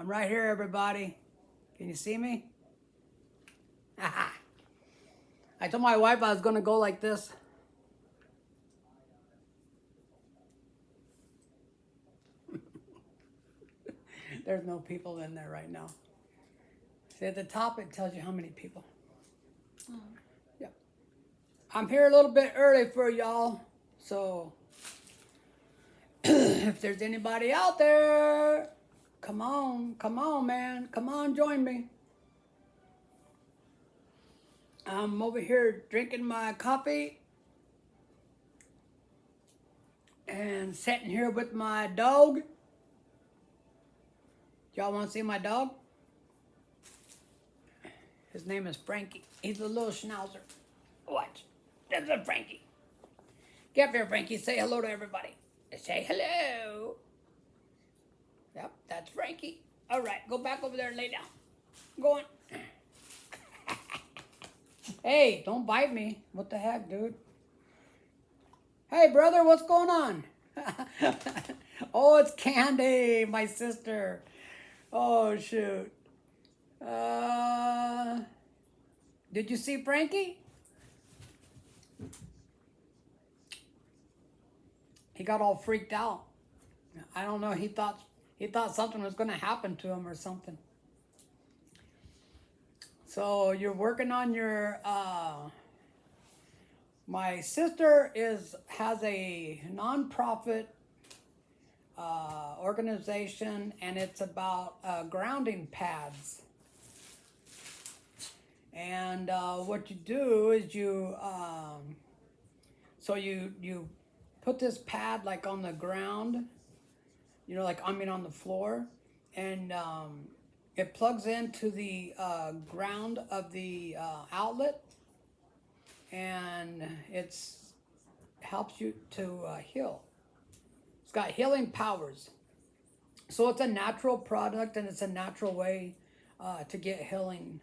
I'm right here, everybody. Can you see me? I told my wife I was going to go like this. There's no people in there right now. See, at the top, it tells you how many people. Oh. Yep. I'm here a little bit early for y'all. So, if there's anybody out there, come on, man. Come on, join me. I'm over here drinking my coffee and sitting here with my dog. Y'all want to see my dog? His name is Frankie. He's a little schnauzer. Watch. This is Frankie. Get up here, Frankie. Say hello to everybody. Say hello. Yep, that's Frankie. All right, go back over there and lay down. Go on. Hey, don't bite me. What the heck, dude? Hey, brother, what's going on? Oh, it's Candy, my sister. Oh, shoot. Did you see Frankie? He got all freaked out. I don't know. He thought something was going to happen to him or something. So you're working on your. My sister has a nonprofit organization, and it's about grounding pads. And what you do is you put this pad like on the ground, on the floor, and it plugs into the ground of the outlet, and it's helps you to heal. It's got healing powers. So it's a natural product, and it's a natural way to get healing.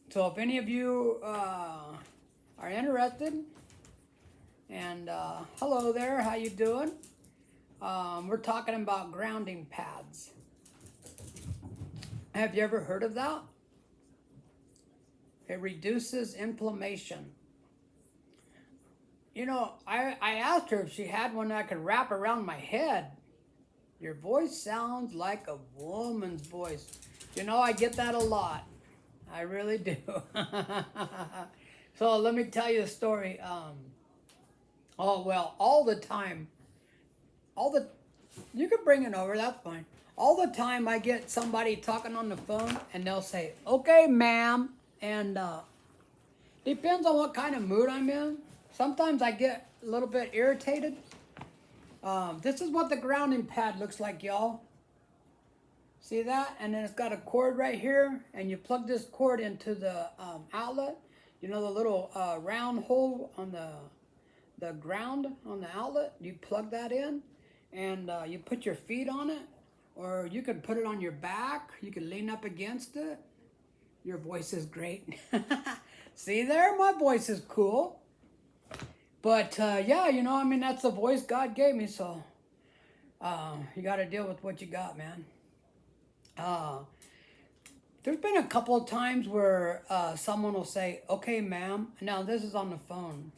So if any of you are interested, and hello there, how you doing? We're talking about grounding pads. Have you ever heard of that? It reduces inflammation. I asked her if she had one that I could wrap around my head. Your voice sounds like a woman's voice. I get that a lot. I really do. So let me tell you a story. All the time. You can bring it over, that's fine. All the time I get somebody talking on the phone and they'll say, "Okay, ma'am." And depends on what kind of mood I'm in. Sometimes I get a little bit irritated. This is what the grounding pad looks like, y'all. See that? And then it's got a cord right here, and you plug this cord into the outlet. The little round hole on the ground on the outlet. You plug that in, and you put your feet on it, or you could put it on your back. You could lean up against it. Your voice is great. See there? My voice is cool. But that's the voice God gave me, so you got to deal with what you got, man. There's been a couple of times where someone will say, "Okay, ma'am." Now, this is on the phone.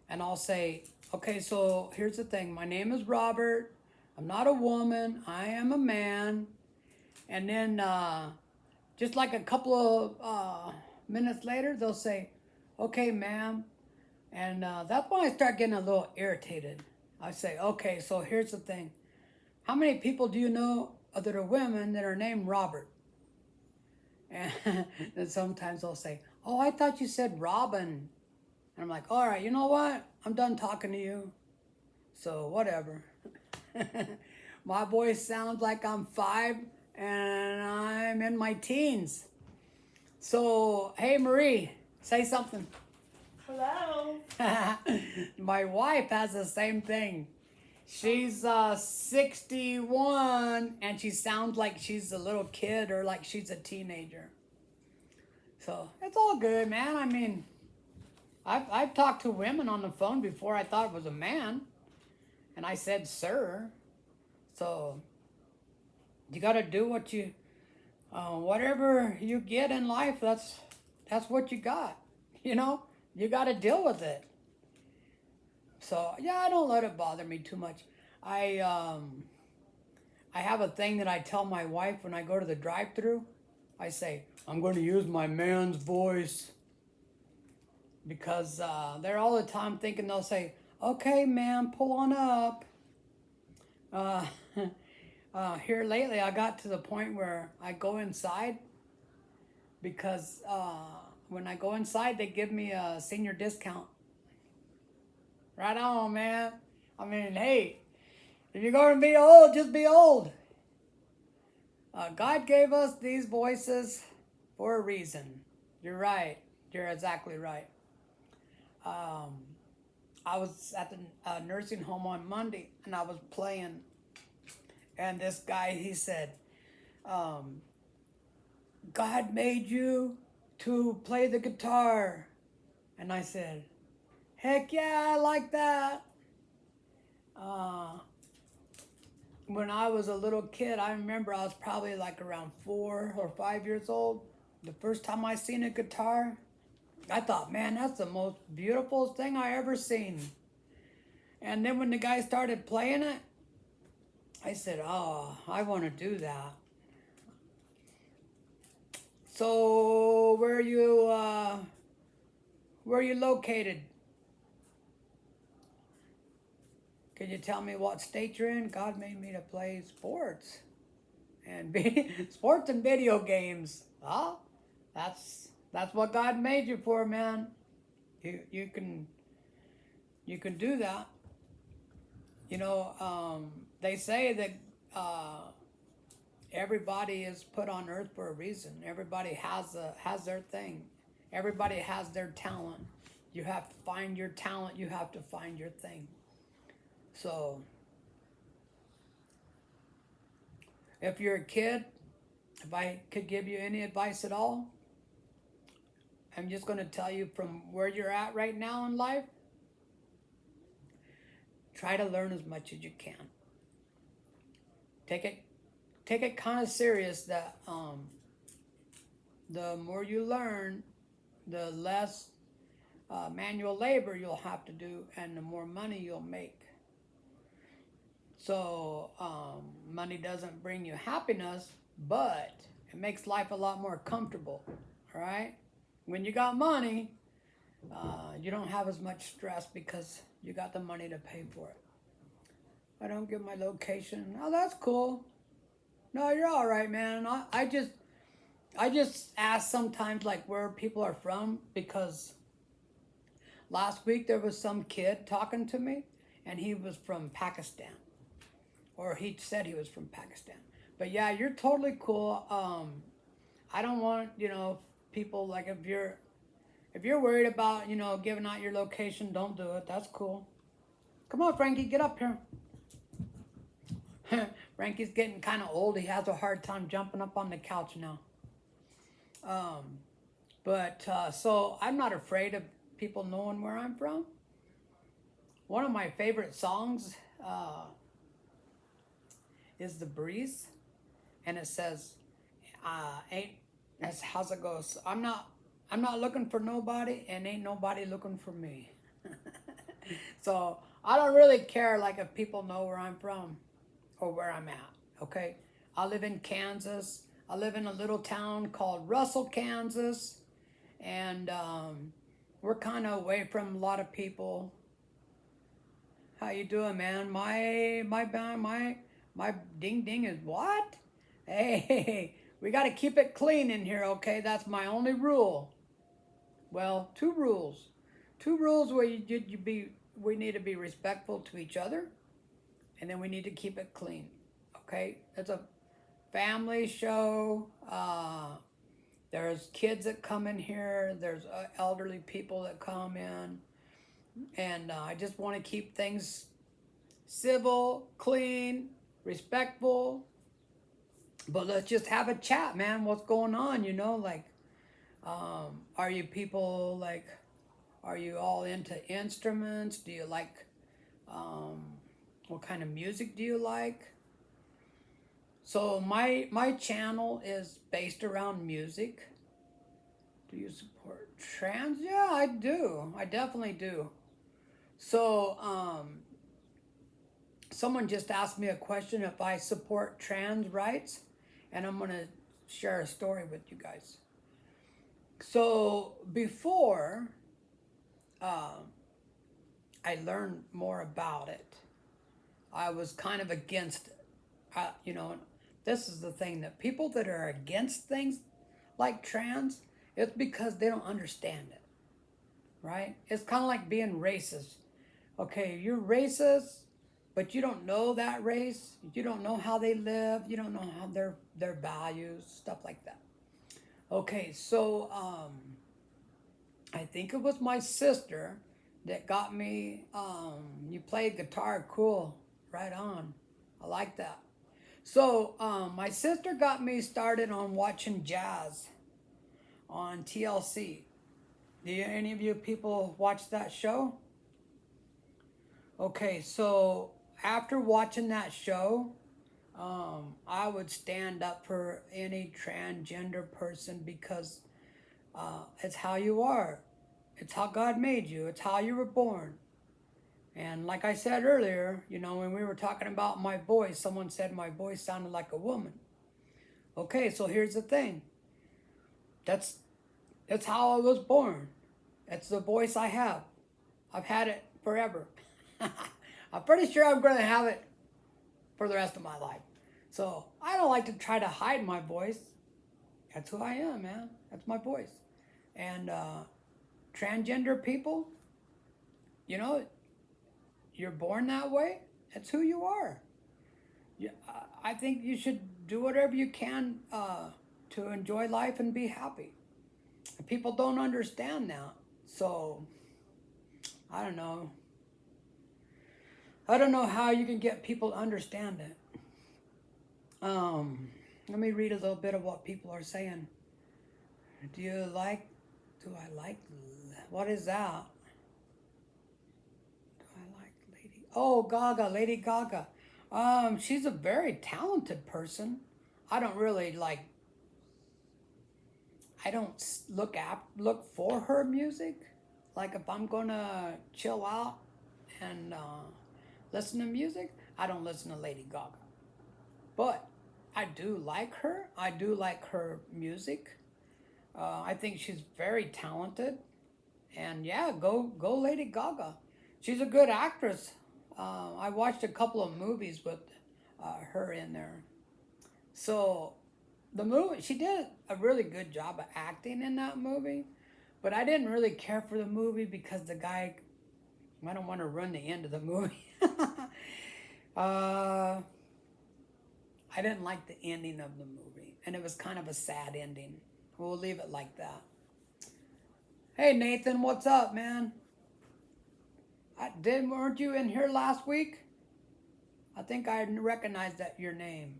And I'll say, "Okay, so here's the thing. My name is Robert. I'm not a woman. I am a man." And then just like a couple of minutes later, they'll say, "Okay, ma'am." And that's when I start getting a little irritated. I say, "Okay, so here's the thing. How many people do you know that are women that are named Robert?" And then sometimes they'll say, "Oh, I thought you said Robin." And I'm like, "All right, you know what? I'm done talking to you. So whatever." My voice sounds like I'm 5 and I'm in my teens. So, hey, Marie, say something. Hello. My wife has the same thing. She's 61, and she sounds like she's a little kid or like she's a teenager. So it's all good, man. I mean, I've talked to women on the phone before I thought it was a man, and I said, "Sir." So You got to do what you, whatever you get in life, that's what you got. You know, you got to deal with it. So yeah, I don't let it bother me too much. I um, I have a thing that I tell my wife when I go to the drive-through. I say I'm going to use my man's voice because they're all the time thinking they'll say, "Okay, ma'am, pull on up." Uh, here lately, I got to the point where I go inside because when I go inside, they give me a senior discount. Right on, man. I mean, hey, if you're going to be old, just be old. God gave us these voices for a reason. You're right. You're exactly right. Um, I was at the nursing home on Monday and I was playing, and this guy, he said, um, God made you to play the guitar. And I said, heck yeah, I like that. Uh, when I was a little kid, I remember I was probably like around 4 or 5 years old. The first time I seen a guitar, I thought, man, that's the most beautiful thing I ever seen. And then when the guy started playing it, I said, oh, I want to do that. So where are you located? Can you tell me what state you're in? God made me to play sports and sports and video games. Huh? That's what God made you for, man. You can do that. You know, they say that everybody is put on earth for a reason. Everybody has their thing. Everybody has their talent. You have to find your talent. You have to find your thing. So, if you're a kid, if I could give you any advice at all, I'm just going to tell you from where you're at right now in life, try to learn as much as you can. Take it kind of serious that the more you learn, the less manual labor you'll have to do and the more money you'll make. So money doesn't bring you happiness, but it makes life a lot more comfortable. All right? When you got money, you don't have as much stress because you got the money to pay for it. I don't give my location. Oh, that's cool. No, you're all right, man. I just ask sometimes like where people are from because last week there was some kid talking to me and he was from Pakistan, or he said he was from Pakistan. But yeah, you're totally cool. I don't want people like if you're worried about giving out your location, don't do it. That's cool. Come on, Frankie, get up here. Frankie's getting kind of old. He has a hard time jumping up on the couch now. So I'm not afraid of people knowing where I'm from. One of my favorite songs is "The Breeze," and it says, "Ain't that's how's it goes? I'm not looking for nobody, and ain't nobody looking for me." So I don't really care like if people know where I'm from or where I'm at. Okay, I live in Kansas. I live in a little town called Russell, Kansas, and we're kind of away from a lot of people. How you doing, man? My ding ding is what? Hey, we got to keep it clean in here, okay? That's my only rule. Well, two rules. Two rules where we need to be respectful to each other, and then we need to keep it clean. Okay? It's a family show. There's kids that come in here. There's elderly people that come in. And I just want to keep things civil, clean, respectful. But let's just have a chat, man. What's going on? Like, are you people like, are you all into instruments? Do you like, what kind of music do you like? So my channel is based around music. Do you support trans? Yeah, I do. I definitely do. So someone just asked me a question if I support trans rights, and I'm gonna share a story with you guys. So before I learned more about it, I was kind of against it. You know, this is the thing that people that are against things like trans, it's because they don't understand it, right? It's kind of like being racist. Okay, you're racist, but you don't know that race. You don't know how they live. You don't know how their values, stuff like that. Okay, so I think it was my sister that got me. You play guitar, cool, right on. I like that. So my sister got me started on watching jazz on TLC. Do any of you people watch that show? Okay, so after watching that show, I would stand up for any transgender person because it's how you are. It's how God made you. It's how you were born. And like I said earlier, you know, when we were talking about my voice, someone said my voice sounded like a woman. Okay, so here's the thing. That's that's how I was born. That's the voice I have. I've had it forever. I'm pretty sure I'm going to have it for the rest of my life. So I don't like to try to hide my voice. That's who I am, man. That's my voice. And transgender people, you know, you're born that way. That's who you are. Yeah, I think you should do whatever you can to enjoy life and be happy. People don't understand that. So I don't know. I don't know how you can get people to understand it. Let me read a little bit of what people are saying. Do you like? Do I like? What is that? Do I like Lady? Oh, Gaga, Lady Gaga. She's a very talented person. I don't really like. I don't look for her music. Like if I'm gonna chill out and listen to music, I don't listen to Lady Gaga. But I do like her. I do like her music. I think she's very talented, and yeah, go Lady Gaga. She's a good actress. I watched a couple of movies with her in there. So the movie, she did a really good job of acting in that movie, but I didn't really care for the movie because the guy. I don't want to run the end of the movie. uh, I didn't like the ending of the movie, and it was kind of a sad ending. We'll leave it like that. Hey Nathan, what's up, man? Weren't you in here last week? I think I recognized that your name.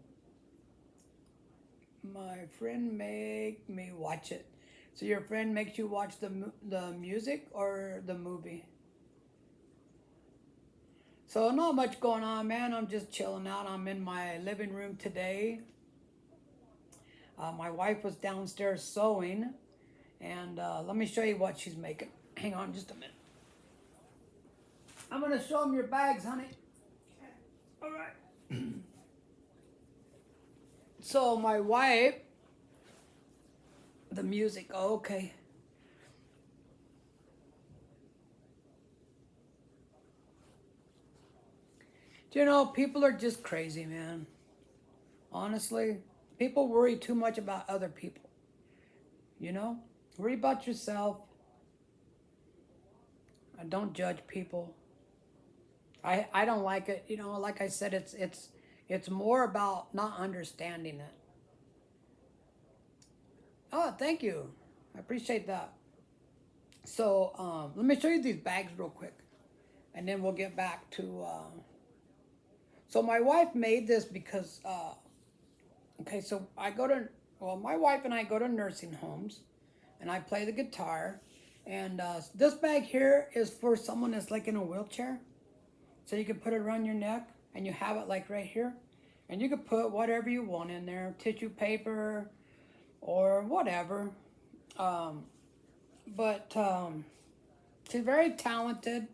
My friend make me watch it. So your friend makes you watch the music or the movie? So not much going on, man. I'm just chilling out. I'm in my living room today. My wife was downstairs sewing, and let me show you what she's making. Hang on just a minute. I'm gonna show them your bags, honey. All right. So my wife, the music. Oh, okay. Do you know people are just crazy, man? Honestly, people worry too much about other people. You know, worry about yourself. And don't judge people. I don't like it. You know, like I said, it's more about not understanding it. Oh, thank you. I appreciate that. So let me show you these bags real quick, and then we'll get back to. So my wife made this because okay, so my wife and I go to nursing homes, and I play the guitar, and this bag here is for someone that's like in a wheelchair, so you can put it around your neck, and you have it like right here. And you could put whatever you want in there, tissue paper or whatever. Um, but she's very talented.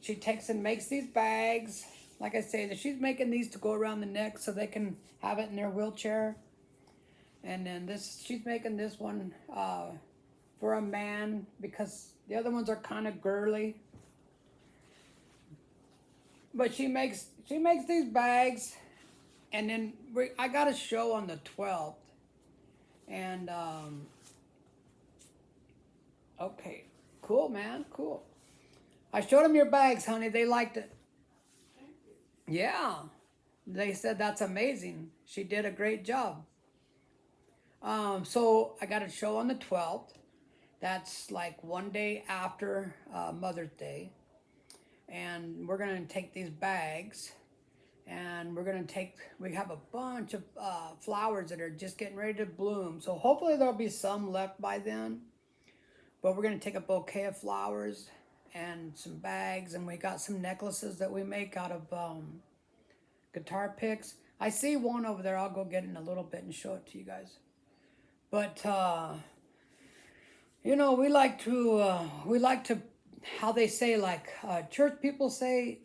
She takes and makes these bags. Like I say, that she's making these to go around the neck so they can have it in their wheelchair. And then she's making this one for a man because the other ones are kind of girly. But she makes these bags, and then I got a show on the 12th, and okay, cool, man, cool. I showed them your bags, honey. They liked it. Yeah, they said that's amazing. She did a great job. So I got a show on the 12th. That's like one day after Mother's Day, and we're gonna take these bags and we have a bunch of flowers that are just getting ready to bloom, so hopefully there'll be some left by then, but we're going to take a bouquet of flowers and some bags, and we got some necklaces that we make out of guitar picks. I see one over there. I'll go get it in a little bit and show it to you guys. But we like to how they say, like church people say,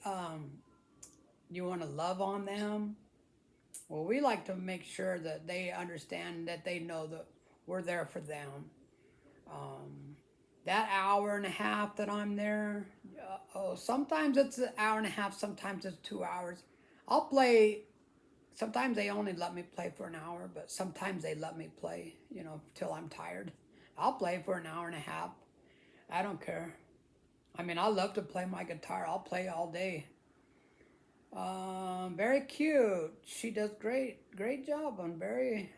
you want to love on them. Well, we like to make sure that they understand, that they know that we're there for them. That hour and a half that I'm there, sometimes it's an hour and a half, sometimes it's 2 hours. I'll play, sometimes they only let me play for an hour, but sometimes they let me play, till I'm tired. I'll play for an hour and a half. I don't care. I mean, I love to play my guitar. I'll play all day. Very cute. She does great job on very,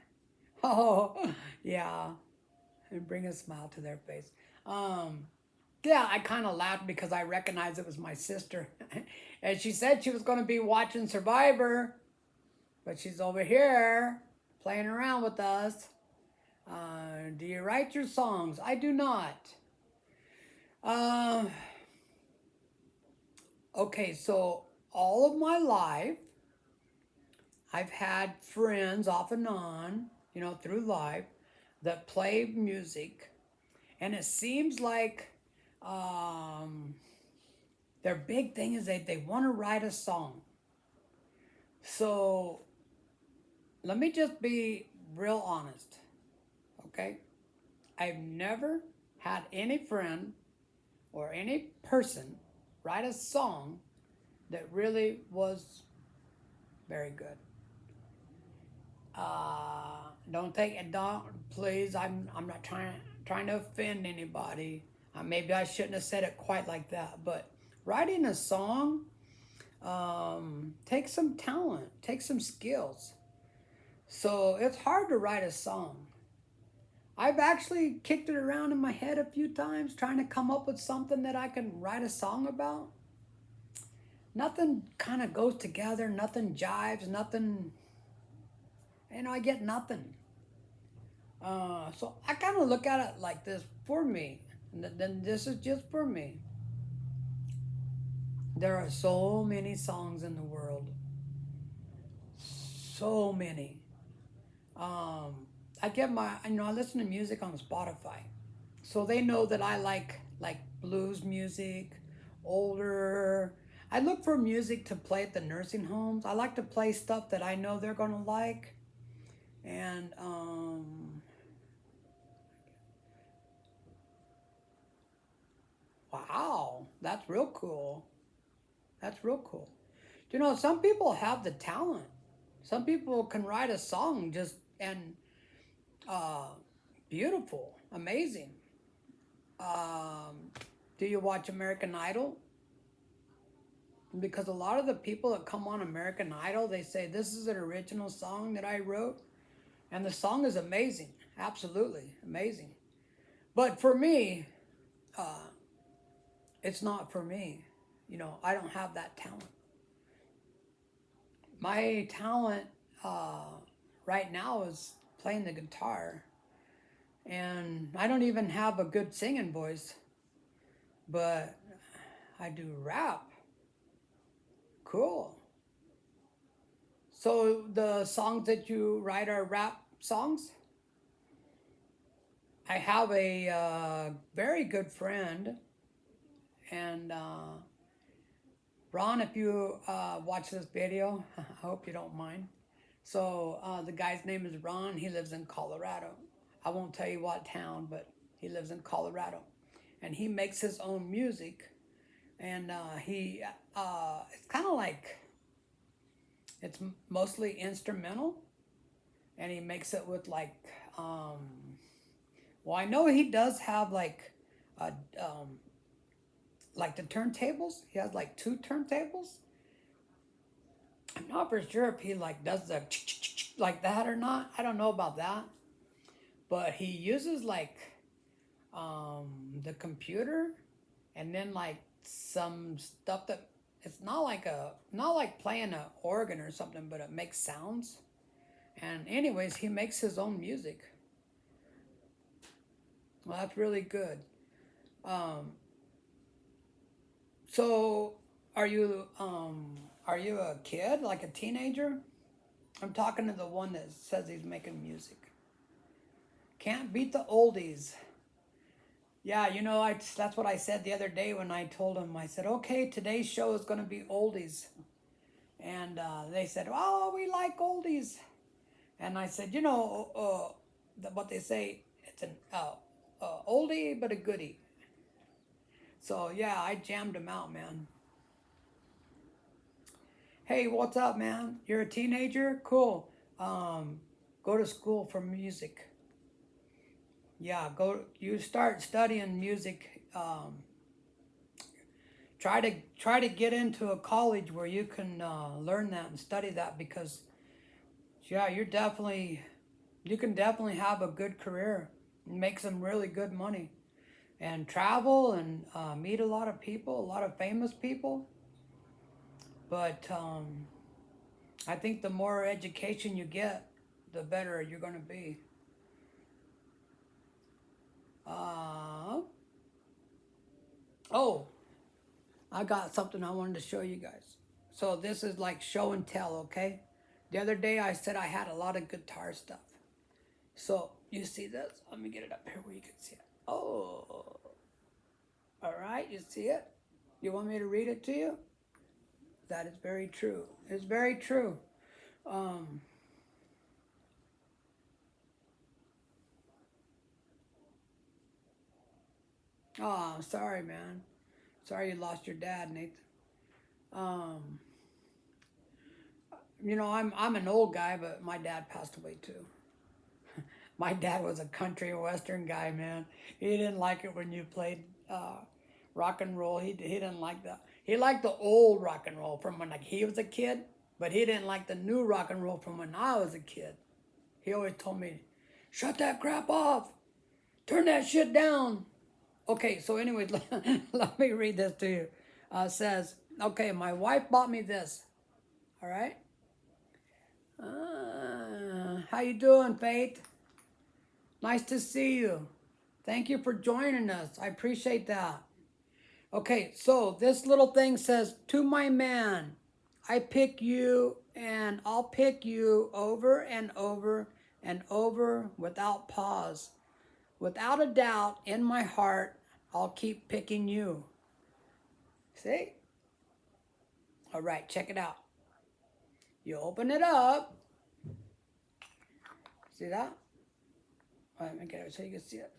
oh, yeah, and bring a smile to their face. Um, yeah, I kind of laughed because I recognized it was my sister. And she said she was going to be watching Survivor, but she's over here playing around with us. Do you write your songs? I do not. Um, okay, so all of my life, I've had friends off and on, through life that play music, and it seems like um, their big thing is they want to write a song. So let me just be real honest, okay? I've never had any friend or any person write a song that really was very good. Don't take it. Don't please. I'm not trying to offend anybody. Maybe I shouldn't have said it quite like that. But writing a song takes some talent, takes some skills. So it's hard to write a song. I've actually kicked it around in my head a few times, trying to come up with something that I can write a song about. Nothing kind of goes together. Nothing jives. Nothing. I get nothing. So I kind of look at it like this for me. And then this is just for me. There are so many songs in the world. So many. I get I listen to music on Spotify. So they know that I like blues music, older. I look for music to play at the nursing homes. I like to play stuff that I know they're going to like. And wow, that's real cool. That's real cool. Some people have the talent. Some people can write a song just and uh, beautiful, amazing. Um, do you watch American Idol? Because a lot of the people that come on American Idol, they say this is an original song that I wrote, and the song is amazing, absolutely amazing. But for me, uh, it's not for me. I don't have that talent. My talent right now is playing the guitar, and I don't even have a good singing voice, but I do rap. Cool. So the songs that you write are rap songs? I have a very good friend, and Ron, if you watch this video, I hope you don't mind. So the guy's name is Ron. He lives in Colorado. I won't tell you what town, but he lives in Colorado, and he makes his own music. And it's kind of like it's mostly instrumental, and he makes it with like, well, I know he does have uh, like the turntables. He has like two turntables. I'm not for sure if he like does the like that or not. I don't know about that, but he uses like the computer, and then like some stuff that it's not like playing an organ or something, but it makes sounds. And anyways, he makes his own music. Well, that's really good. Um, so are you a kid, like a teenager? I'm talking to the one that says he's making music. Can't beat the oldies. Yeah, that's what I said the other day when I told him. I said, okay, today's show is going to be oldies. And they said, oh, we like oldies. And I said, what they say, it's an oldie but a goodie. So yeah, I jammed him out, man. Hey, what's up, man? You're a teenager? Cool. Um, Go to school for music. Yeah, you start studying music. Try to get into a college where you can learn that and study that, because yeah, you can definitely have a good career and make some really good money and travel and meet a lot of people, a lot of famous people. But I think the more education you get, the better you're going to be. Uh, oh, I got something I wanted to show you guys. So this is like show and tell, okay? The other day I said I had a lot of guitar stuff. So you see this? Let me get it up here where you can see it. Oh, all right, you see it? You want me to read it to you? That is very true. It's very true. Um, oh, I'm sorry, man. Sorry you lost your dad, Nathan. Um, I'm an old guy, but my dad passed away too. My dad was a country western guy, man. He didn't like it when you played rock and roll. He didn't like that. He liked the old rock and roll from when like he was a kid, but he didn't like the new rock and roll from when I was a kid. He always told me, "Shut that crap off. Turn that shit down." Okay, so anyways, let me read this to you. It says, okay, my wife bought me this. All right. How you doing, Faith? Nice to see you. Thank you for joining us. I appreciate that. Okay, so this little thing says, to my man, I pick you and I'll pick you over and over and over without pause. Without a doubt in my heart, I'll keep picking you. See? All right, check it out. You open it up. See that? Let me get it so you can see it.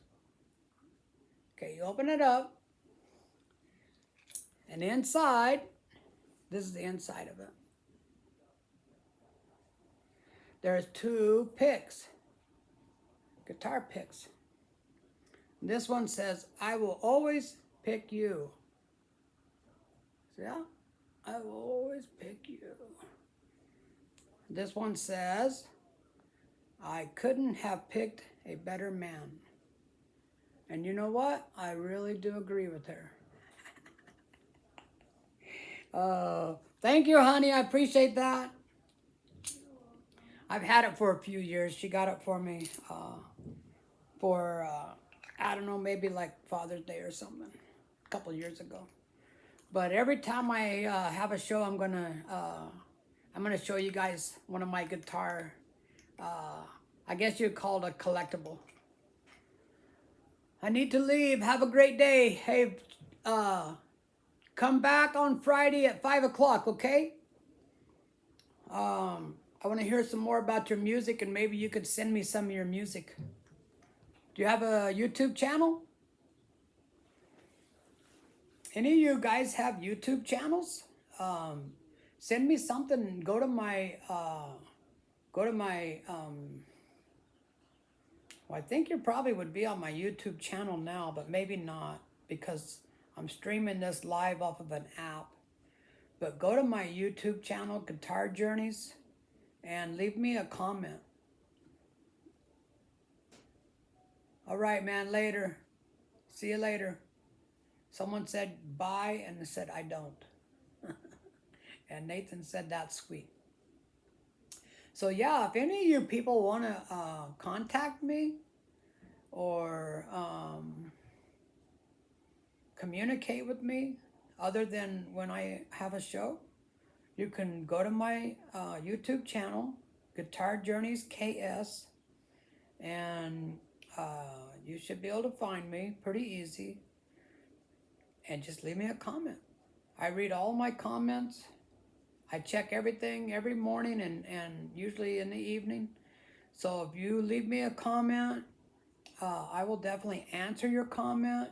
Okay, you open it up. And inside, this is the inside of it. There's two picks, guitar picks. This one says, I will always pick you. See that? I will always pick you. This one says, I couldn't have picked a better man. And you know what? I really do agree with her. Thank you, honey. I appreciate that. I've had it for a few years. She got it for me for, I don't know, maybe like Father's Day or something, a couple years ago. But every time I have a show, I'm going to I'm going to show you guys one of my guitar, I guess you'd call it a collectible. I need to leave. Have a great day. Hey, come back on Friday at 5 o'clock, okay? I want to hear some more about your music, and maybe you could send me some of your music. Do you have a YouTube channel? Any of you guys have YouTube channels? Send me something. Go to my, well, I think you probably would be on my YouTube channel now, but maybe not because I'm streaming this live off of an app. But go to my YouTube channel, Guitar Journeys, and leave me a comment. All right, man, later. See you later. Someone said bye, and they said I don't. And Nathan said that's sweet. So yeah, if any of you people want to contact me or communicate with me other than when I have a show, you can go to my YouTube channel, Guitar Journeys KS, and you should be able to find me pretty easy, and just leave me a comment. I read all my comments. I check everything every morning and usually in the evening. So if you leave me a comment, I will definitely answer your comment.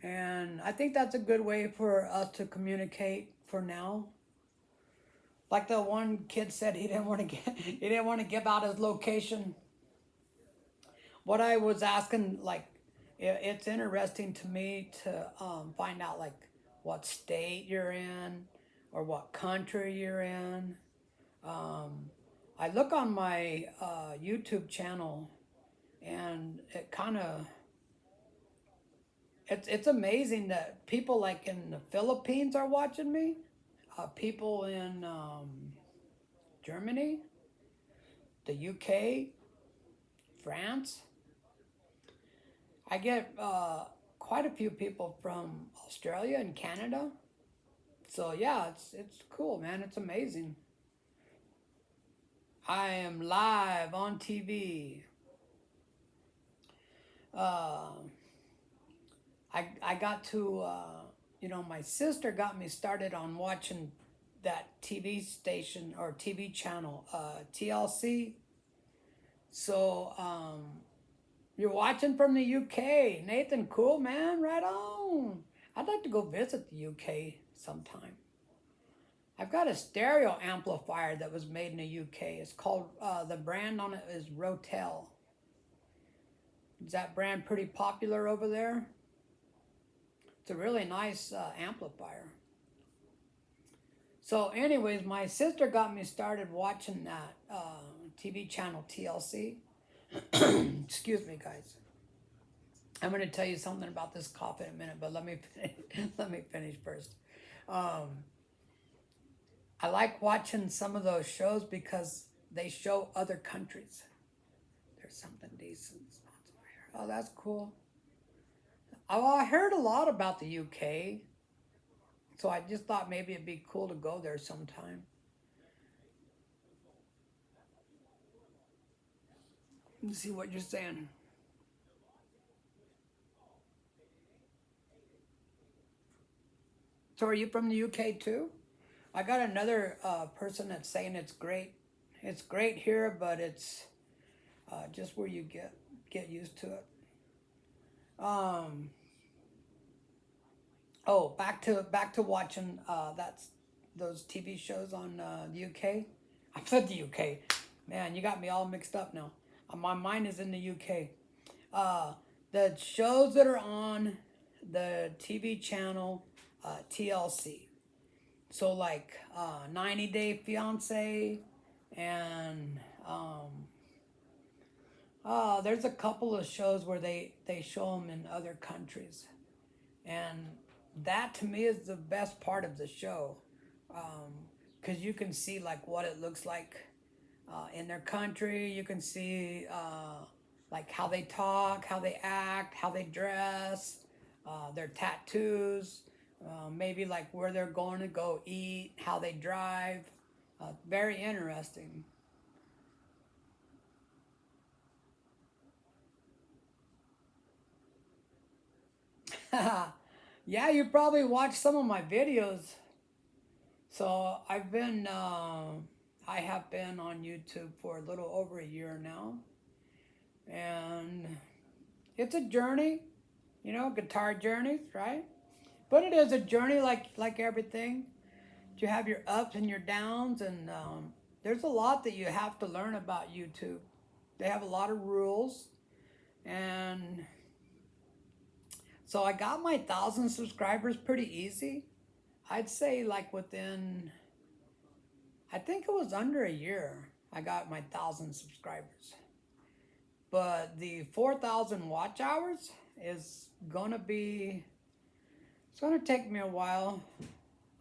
And I think that's a good way for us to communicate for now. Like the one kid said, he didn't want to give out his location. What I was asking, like, it's interesting to me to find out like what state you're in or what country you're in. I look on my YouTube channel, and it kind of, it's amazing that people like in the Philippines are watching me. People in Germany, the UK, France. I get quite a few people from Australia and Canada. So yeah, it's cool, man. It's amazing. I am live on TV. I got to, my sister got me started on watching that TV station or TV channel, TLC. So, you're watching from the UK. Nathan, cool, man. Right on. I'd like to go visit the UK sometime. I've got a stereo amplifier that was made in the UK. It's called, the brand on it is Rotel. Is that brand pretty popular over there? It's a really nice amplifier. So anyways, my sister got me started watching that TV channel TLC. Excuse me, guys. I'm going to tell you something about this cough in a minute, but let me finish first. I like watching some of those shows because they show other countries. There's something decent. Oh, that's cool. Oh, I heard a lot about the UK, so I just thought maybe it'd be cool to go there sometime. Let's see what you're saying. So are you from the UK too? I got another person that's saying it's great. It's great here, but it's just where you get used to it. Oh, back to watching those TV shows on the UK. I said the UK. Man, you got me all mixed up now. My mind is in the UK. The shows that are on the TV channel TLC. So like 90 Day Fiance, and there's a couple of shows where they show them in other countries. And that to me is the best part of the show, because you can see like what it looks like in their country. You can see like how they talk, how they act, how they dress, their tattoos, maybe like where they're going to go eat, how they drive. Very interesting. Yeah, you probably watched some of my videos. So I have been on YouTube for a little over a year now, and it's a journey, guitar journeys, right? But it is a journey like everything. You have your ups and your downs, and there's a lot that you have to learn about YouTube. They have a lot of rules, and so I got my 1,000 subscribers pretty easy. I'd say like within, I think it was under a year, I got my 1,000 subscribers. But the 4,000 watch hours is gonna be, it's gonna take me a while.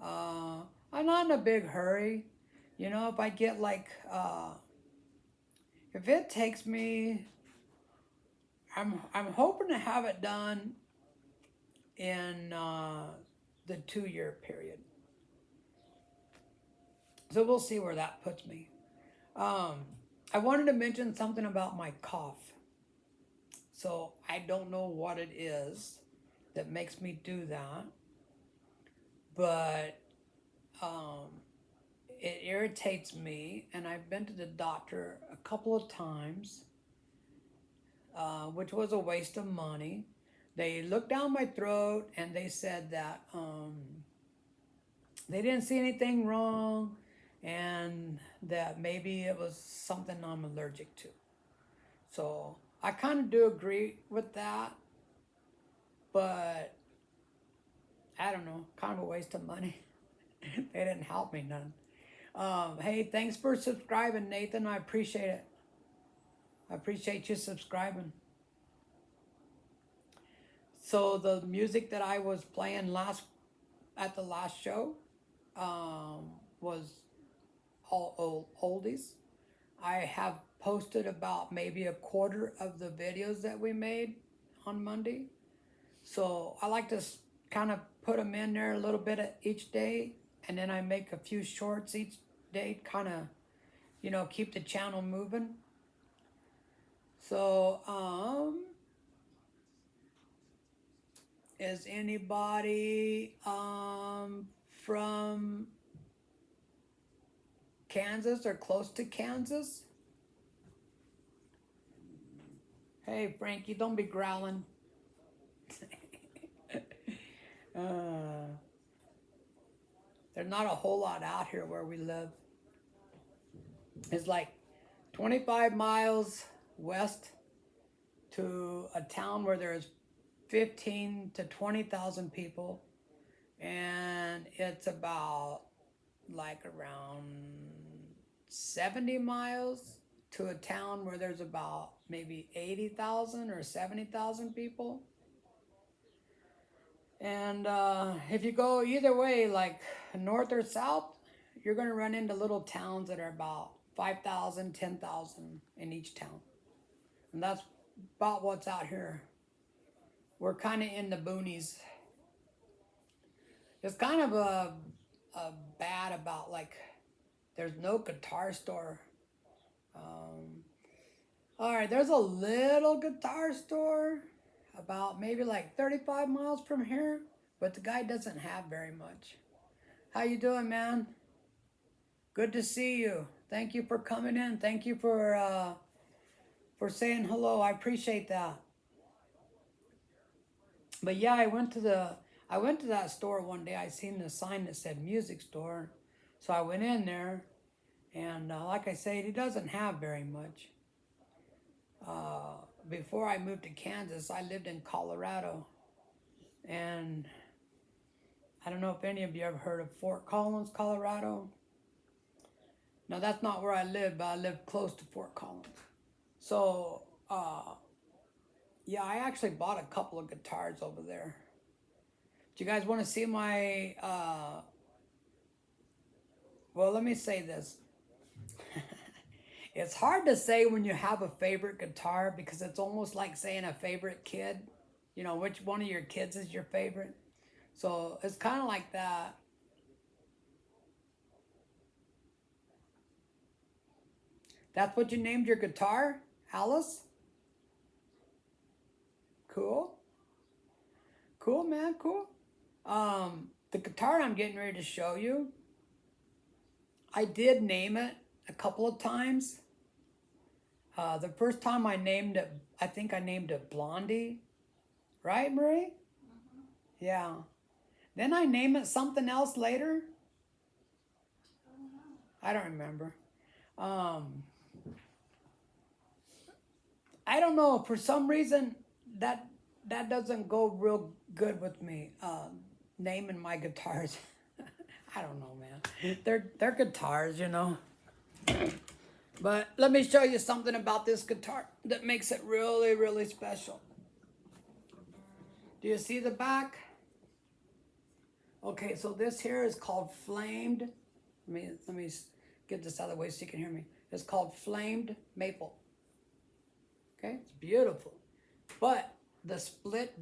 I'm not in a big hurry. If I get if it takes me, I'm hoping to have it done in the 2 year period. So we'll see where that puts me. Um, I wanted to mention something about my cough. So I don't know what it is that makes me do that, but um, it irritates me, and I've been to the doctor a couple of times, which was a waste of money. They looked down my throat and they said that they didn't see anything wrong, and that maybe it was something I'm allergic to. So I kind of do agree with that, but I don't know, kind of a waste of money. They didn't help me none. Hey, thanks for subscribing, Nathan. I appreciate it. I appreciate you subscribing. So the music that I was playing at the last show was all oldies. I have posted about maybe a quarter of the videos that we made on Monday. So I like to kind of put them in there a little bit each day, and then I make a few shorts each day, kind of, keep the channel moving. So, is anybody from Kansas or close to Kansas? Hey, Frankie, don't be growling. uh, there's not a whole lot out here where we live. It's like 25 miles west to a town where there's 15 to 20,000 people, and it's about like around 70 miles to a town where there's about maybe 80,000 or 70,000 people. And if you go either way, like north or south, you're going to run into little towns that are about 5,000, 10,000 in each town. And that's about what's out here. We're kind of in the boonies. It's kind of a bad about like there's no guitar store. All right, there's a little guitar store about maybe like 35 miles from here, but the guy doesn't have very much. How you doing, man? Good to see you. Thank you for coming in. Thank you for saying hello. I appreciate that. But yeah, I went to that store one day. I seen the sign that said music store, so I went in there, and like I said, he doesn't have very much. Before I moved to Kansas, I lived in Colorado, and I don't know if any of you ever heard of Fort Collins, Colorado. Now that's not where I live, but I live close to Fort Collins. So yeah, I actually bought a couple of guitars over there. Do you guys want to see my well, let me say this. It's hard to say when you have a favorite guitar, because it's almost like saying a favorite kid. Which one of your kids is your favorite? So it's kind of like that. That's what you named your guitar, Alice? Cool. Cool, man, cool. The guitar I'm getting ready to show you, I did name it a couple of times. The first time I named it, I think I named it Blondie. Right, Marie? Yeah. Then I named it something else later. I don't remember. Um, I don't know. For some reason, that that doesn't go real good with me. Naming my guitars. I don't know, man. They're guitars, you know. But let me show you something about this guitar that makes it really, really special. Do you see the back? Okay, so this here is called flamed. Let me get this out of the way so you can hear me. It's called flamed maple. Okay, it's beautiful. But the split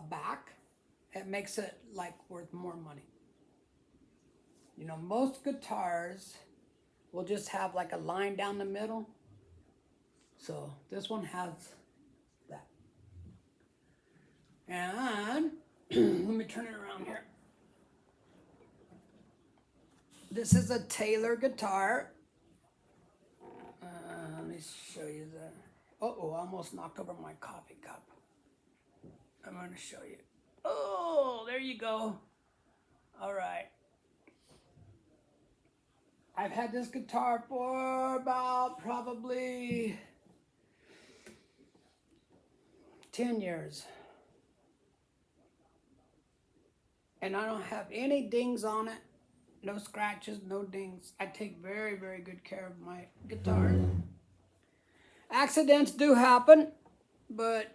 back, it makes it like worth more money. You know, most guitars will just have like a line down the middle. So this one has that. And let me turn it around here. This is a Taylor guitar. Let me show you the. Uh-oh, I almost knocked over my coffee cup. I'm going to show you. Oh, there you go. All right. I've had this guitar for about probably 10 years. And I don't have any dings on it. No scratches, no dings. I take very, very good care of my guitar. Accidents do happen, but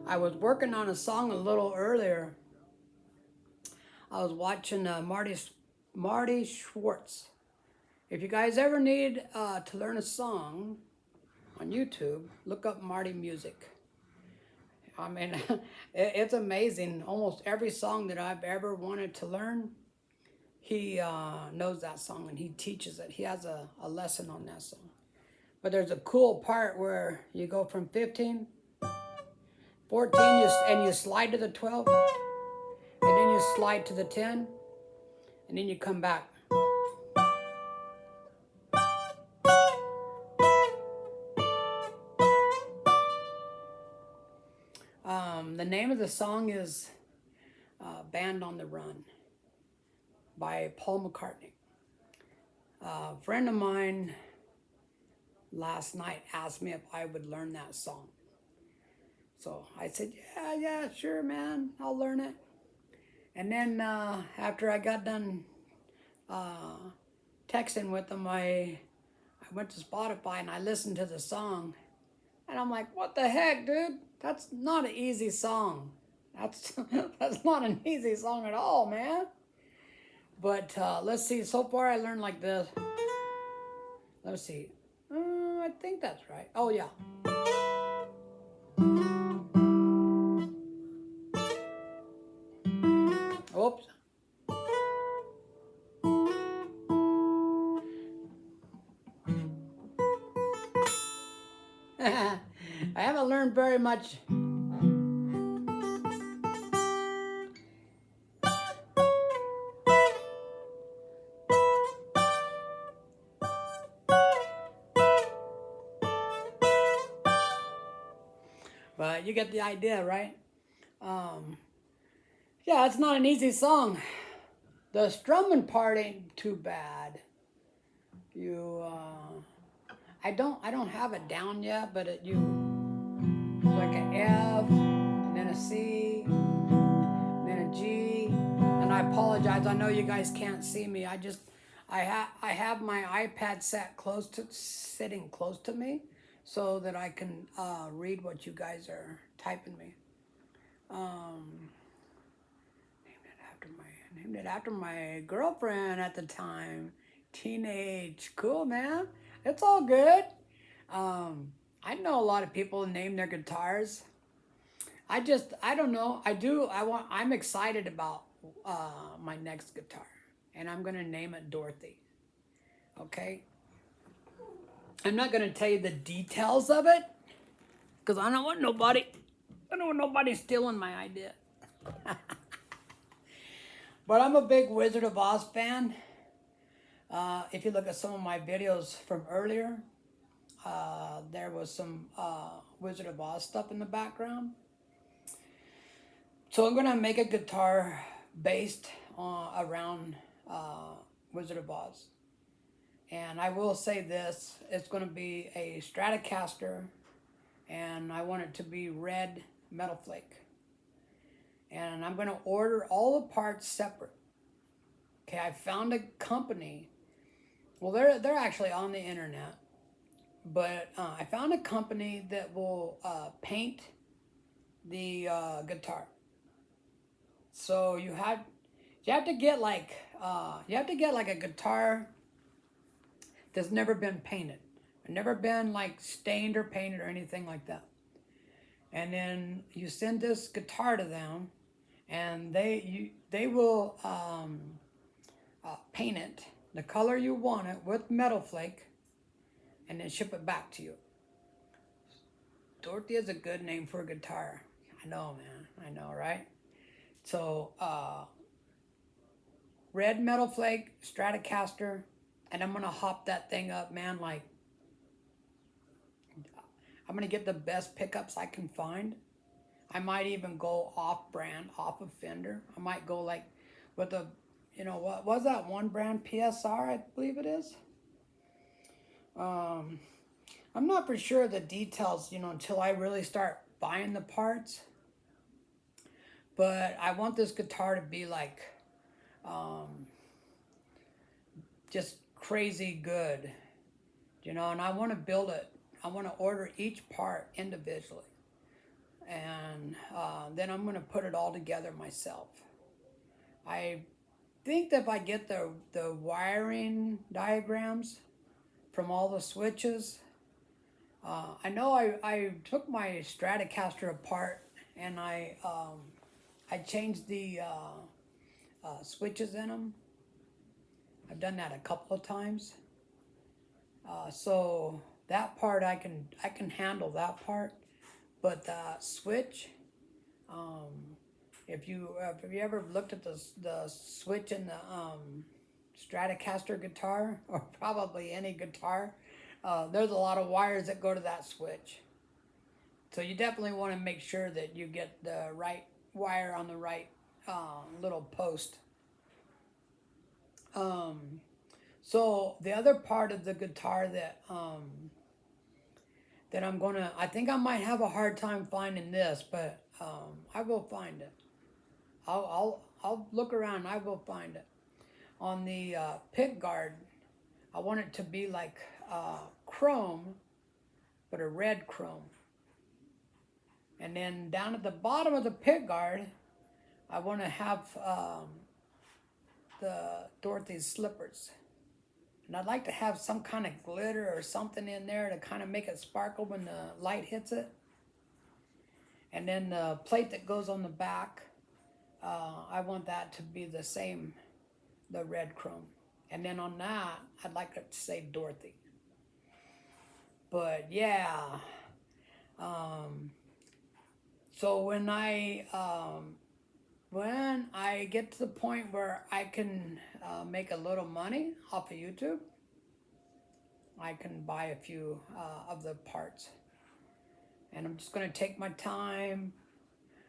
I was working on a song a little earlier. I was watching Marty Schwartz. If you guys ever need to learn a song on YouTube, look up Marty Music. I mean, it's amazing. Almost every song that I've ever wanted to learn, he knows that song and he teaches it. He has a lesson on that song. But there's a cool part where you go from 15, 14, and you slide to the 12, and then you slide to the 10, and then you come back. The name of the song is Band on the Run by Paul McCartney. A friend of mine last night asked me if I would learn that song. So I said, yeah, sure, man, I'll learn it. And then after I got done texting with him, I went to Spotify and I listened to the song. And I'm like, what the heck, dude? That's not an easy song. That's not an easy song at all, man. But let's see. So far, I learned like this. Let's see. I think that's right. Oh, yeah. Oops. I haven't learned very much. But you get the idea, right? Yeah, it's not an easy song. The strumming part ain't too bad. I don't have it down yet, but like an F, and then a C, and then a G. And I apologize. I know you guys can't see me. I have my iPad sitting close to me, so that I can read what you guys are typing me. Named it after my girlfriend at the time. Teenage, cool, man. It's all good. I know a lot of people name their guitars. I don't know. I'm excited about my next guitar, and I'm gonna name it Dorothy. Okay. I'm not gonna tell you the details of it because I don't want nobody stealing my idea. But I'm a big Wizard of Oz fan. If you look at some of my videos from earlier, there was some Wizard of Oz stuff in the background. So I'm gonna make a guitar based around Wizard of Oz. And I will say this, it's gonna be a Stratocaster, and I want it to be red metal flake. And I'm gonna order all the parts separate. Okay, I found a company. Well, they're actually on the internet, but I found a company that will paint the guitar. So you have to get like a guitar that's never been painted, never been like stained or painted or anything like that. And then you send this guitar to them, and they will paint it the color you want it with metal flake, and then ship it back to you. Dorothy is a good name for a guitar. I know, man. I know, right? So, red metal flake, Stratocaster, and I'm gonna hop that thing up, man. Like, I'm gonna get the best pickups I can find. I might even go off brand, off of Fender. I might go like with a, what was that one brand, PSR, I believe it is. I'm not for sure of the details, until I really start buying the parts. But I want this guitar to be like, just crazy good, and I want to build it. I want to order each part individually. And then I'm going to put it all together myself. I think that if I get the wiring diagrams from all the switches, I know I took my Stratocaster apart, and I changed the switches in them. I've done that a couple of times. So that part I can handle that part, but the switch, if you ever looked at the switch in the Stratocaster guitar, or probably any guitar, there's a lot of wires that go to that switch. So you definitely want to make sure that you get the right wire on the right little post. So the other part of the guitar that I think I might have a hard time finding this, but I will find it. I'll look around. I will find it. On the pick guard, I want it to be like chrome, but a red chrome. And then down at the bottom of the pick guard, I want to have the Dorothy's slippers. And I'd like to have some kind of glitter or something in there to kind of make it sparkle when the light hits it. And then the plate that goes on the back, I want that to be the same, the red chrome. And then on that, I'd like it to say Dorothy. But yeah, so when I get to the point where I can make a little money off of YouTube, I can buy a few of the parts. And I'm just going to take my time.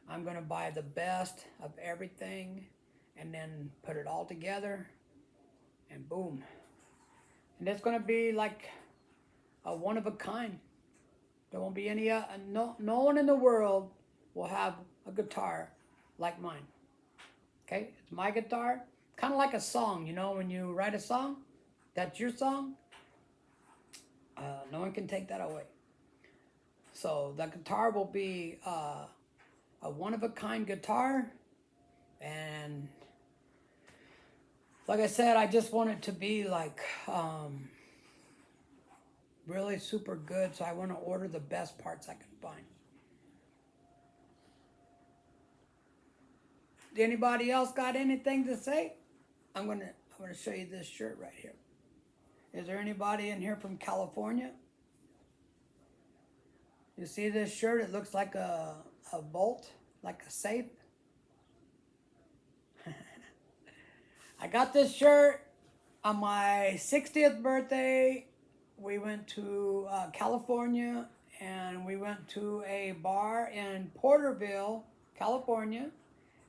I'm going to buy the best of everything and then put it all together, and boom. And it's going to be like a one of a kind. There won't be any, no one in the world will have a guitar like mine. Okay, it's my guitar. Kind of like a song, when you write a song, that's your song. No one can take that away. So the guitar will be a one-of-a-kind guitar. And like I said, I just want it to be like really super good. So I want to order the best parts I can find. Anybody else got anything to say? I'm gonna show you this shirt right here. Is there anybody in here from California? You see this shirt? It looks like a vault, like a safe. I got this shirt on my 60th birthday. We went to California, and we went to a bar in Porterville, California,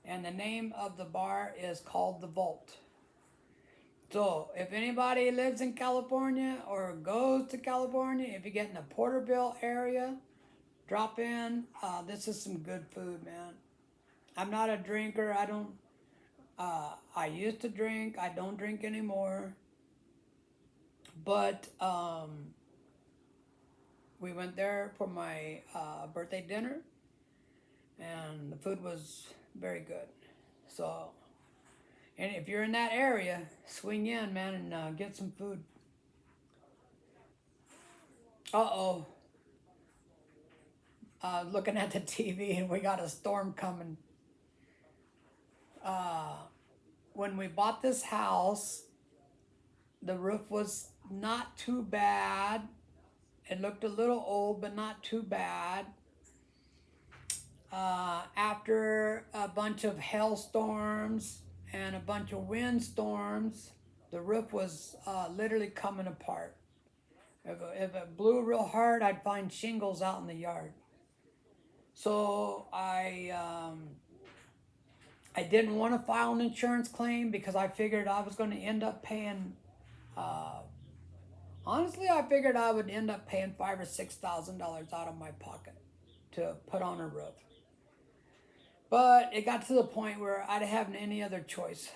and the name of the bar is called The Vault. So if anybody lives in California or goes to California, if you get in the Porterville area, drop in. This is some good food, man. I'm not a drinker. I used to drink. I don't drink anymore. But we went there for my birthday dinner, and the food was very good. So, and if you're in that area, swing in, man, and get some food. Uh-oh. Looking at the TV, and we got a storm coming. When we bought this house, the roof was not too bad. It looked a little old, but not too bad. After a bunch of hailstorms and a bunch of windstorms, the roof was literally coming apart. If it blew real hard, I'd find shingles out in the yard. So I didn't want to file an insurance claim because I figured I was going to end up paying. Honestly, I figured I would end up paying $5,000 or $6,000 out of my pocket to put on a roof. But it got to the point where I didn't have any other choice.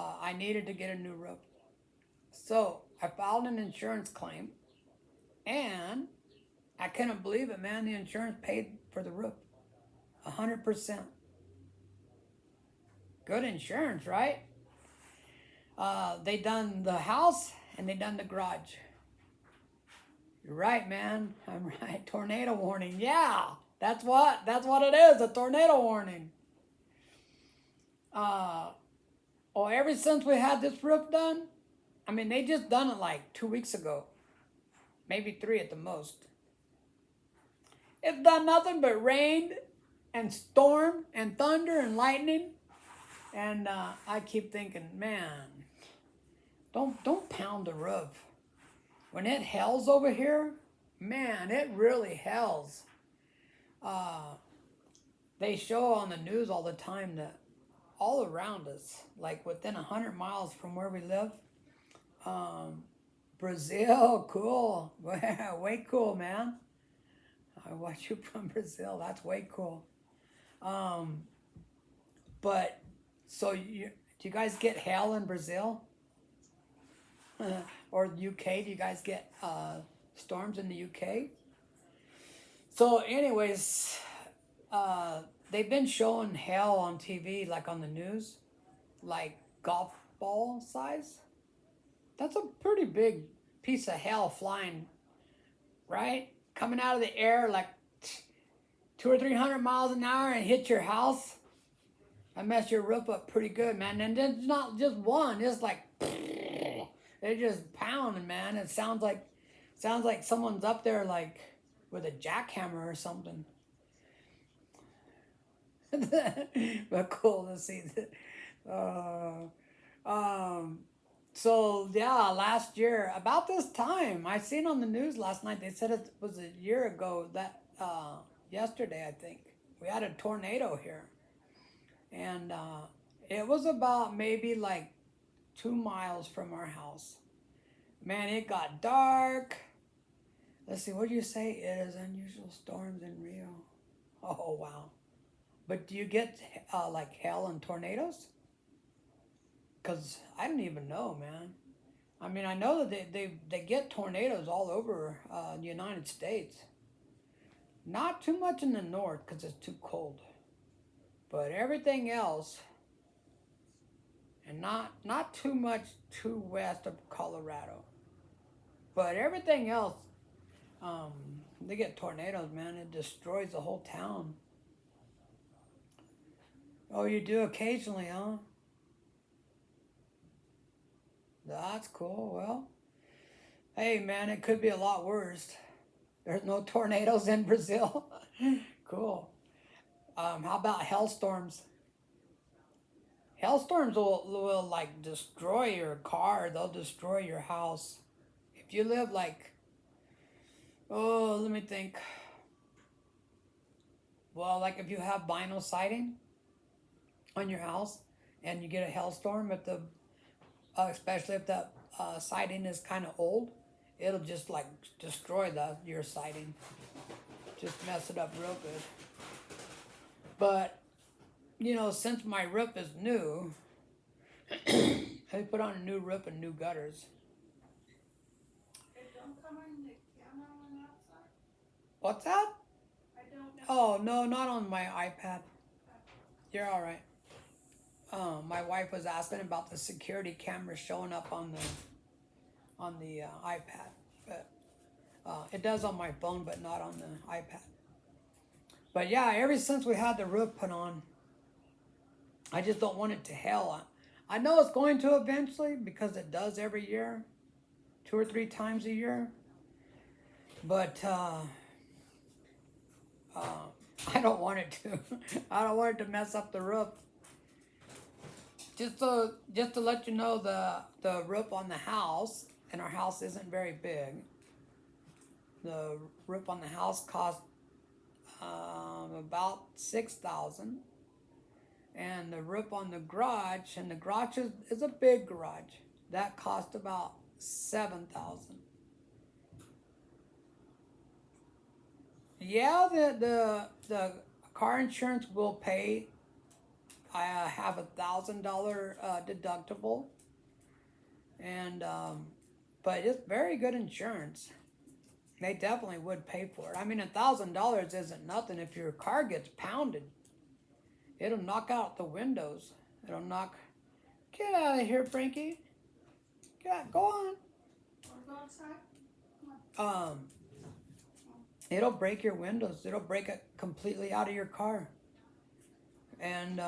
I needed to get a new roof. So I filed an insurance claim, and I couldn't believe it, man. The insurance paid for the roof 100%. Good insurance, right? They done the house and they done the garage. You're right, man. I'm right. Tornado warning. Yeah, that's what it is. A tornado warning. Ever since we had this roof done, I mean, they just done it like 2 weeks ago, maybe 3 at the most. It's done nothing but rain and storm and thunder and lightning. And I keep thinking, man, don't pound the roof. When it hails over here, man, it really hails. They show on the news all the time that all around us, like within 100 miles from where we live, Brazil, cool, way cool, man. I watch you from Brazil. That's way cool. But so do you guys get hail in Brazil? Or UK? Do you guys get storms in the UK? So, anyways, they've been showing hail on TV, like on the news, like golf ball size. That's a pretty big piece of hail flying, right? Coming out of the air like 200 or 300 miles an hour and hit your house. I mess your roof up pretty good, man. And it's not just one; it's like they're just pounding, man. It sounds like someone's up there like with a jackhammer or something. But cool to see that. So yeah, last year about this time, I seen on the news last night. They said it was a year ago that yesterday, I think, we had a tornado here, and it was about maybe like 2 miles from our house. Man, it got dark. Let's see, what do you say? It is unusual storms in Rio. Oh wow! But do you get like hail and tornadoes? Because I don't even know, man. I mean, I know that they get tornadoes all over the United States. Not too much in the north because it's too cold. But everything else, and not too much too west of Colorado. But everything else, they get tornadoes, man. It destroys the whole town. Oh, you do occasionally, huh? That's cool. Well, hey, man, it could be a lot worse. There's no tornadoes in Brazil. Cool. How about hailstorms? Hailstorms will like destroy your car. They'll destroy your house. If you live like, oh, let me think. Well, like if you have vinyl siding on your house and you get a hailstorm, if the especially if the siding is kind of old, it'll just like destroy your siding, just mess it up real good. But since my roof is new, I put on a new roof and new gutters. It don't come on the camera on the outside? What's that? I don't know. Oh no, not on my iPad. You're all right. My wife was asking about the security camera showing up on the iPad, but it does on my phone, but not on the iPad. But yeah, ever since we had the roof put on, I just don't want it to hail. I know it's going to eventually because it does every year, 2 or 3 times a year. But I don't want it to. I don't want it to mess up the roof. Just to let you know, the roof on the house, and our house isn't very big. The roof on the house cost about $6,000, and the roof on the garage, and the garage is a big garage, that cost about $7,000. Yeah, the car insurance will pay. I have $1,000 deductible, and but it's very good insurance. They definitely would pay for it. I mean, $1,000 isn't nothing. If your car gets pounded, it'll knock out the windows. It'll knock. Get out of here, Frankie. Go on. Wanna go outside? It'll break your windows. It'll break it completely out of your car. And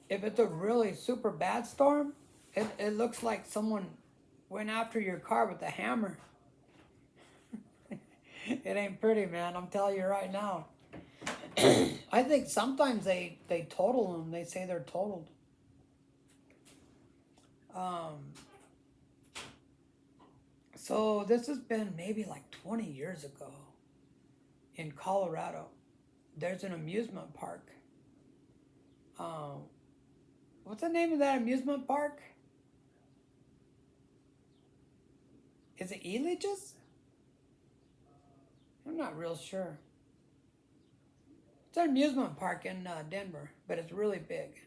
if it's a really super bad storm, it looks like someone went after your car with a hammer. It ain't pretty, man. I'm telling you right now. I think sometimes they total them. They say they're totaled. So this has been maybe like 20 years ago in Colorado. There's an amusement park. What's the name of that amusement park? Is it Elyges? I'm not real sure. It's an amusement park in Denver, but it's really big.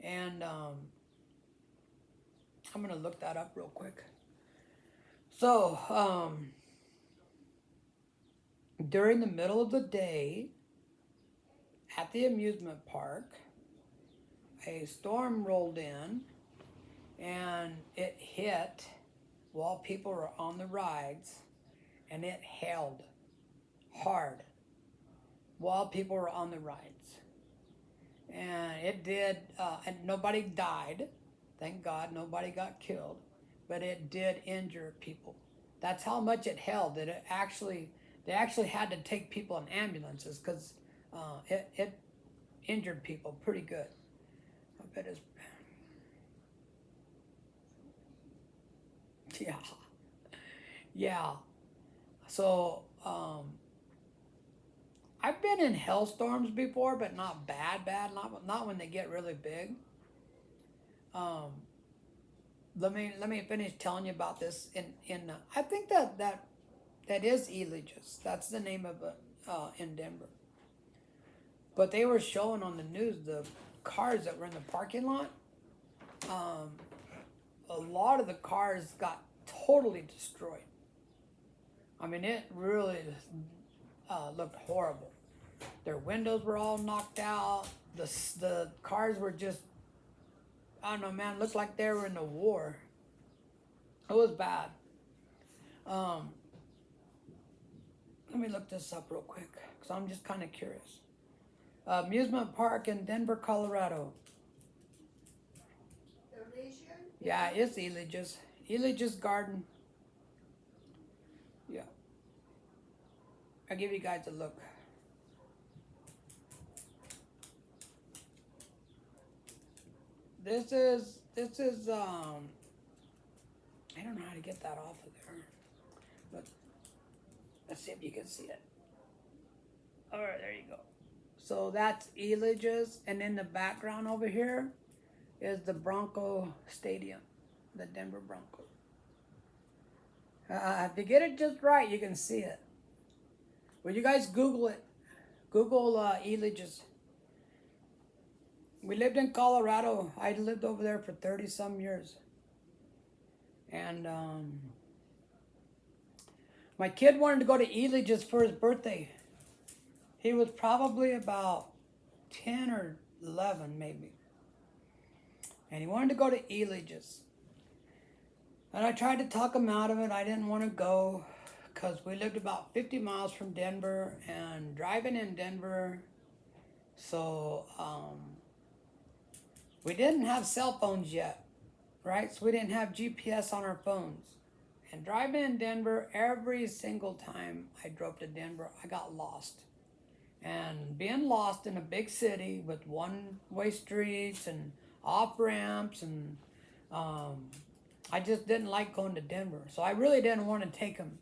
And I'm going to look that up real quick. So, during the middle of the day at the amusement park, a storm rolled in and it hit while people were on the rides, and it hailed hard while people were on the rides. And it did, and nobody died. Thank God nobody got killed, but it did injure people. That's how much it held, that they actually had to take people in ambulances because it injured people pretty good. I bet it's, yeah. Yeah. So, I've been in hailstorms before, but not bad, not when they get really big. Let me finish telling you about this. I think that is Elyges. That's the name of it in Denver. But they were showing on the news the cars that were in the parking lot. A lot of the cars got totally destroyed. I mean, it really looked horrible. Their windows were all knocked out. The cars were just, I don't know, man, looked like they were in a war. It was bad. Let me look this up real quick because I'm just kind of curious. amusement park in Denver, Colorado. Elysian? Yeah, it's Elijah's. Elijah's Garden. Yeah. I'll give you guys a look. This is I don't know how to get that off of there. But let's see if you can see it. All right, there you go. So that's Elijah's, and in the background over here is the Bronco Stadium, the Denver Broncos. If you get it just right, you can see it. Well, you guys Google it. Google Elijah's. We lived in Colorado. I lived over there for 30 some years. And my kid wanted to go to Elijah's for his birthday. He was probably about 10 or 11 maybe. And he wanted to go to Elijah's. And I tried to talk him out of it. I didn't want to go because we lived about 50 miles from Denver and driving in Denver. So we didn't have cell phones yet, right? So we didn't have GPS on our phones. And driving in Denver, every single time I drove to Denver, I got lost. And being lost in a big city with one-way streets and off-ramps, and I just didn't like going to Denver. So I really didn't want to take him.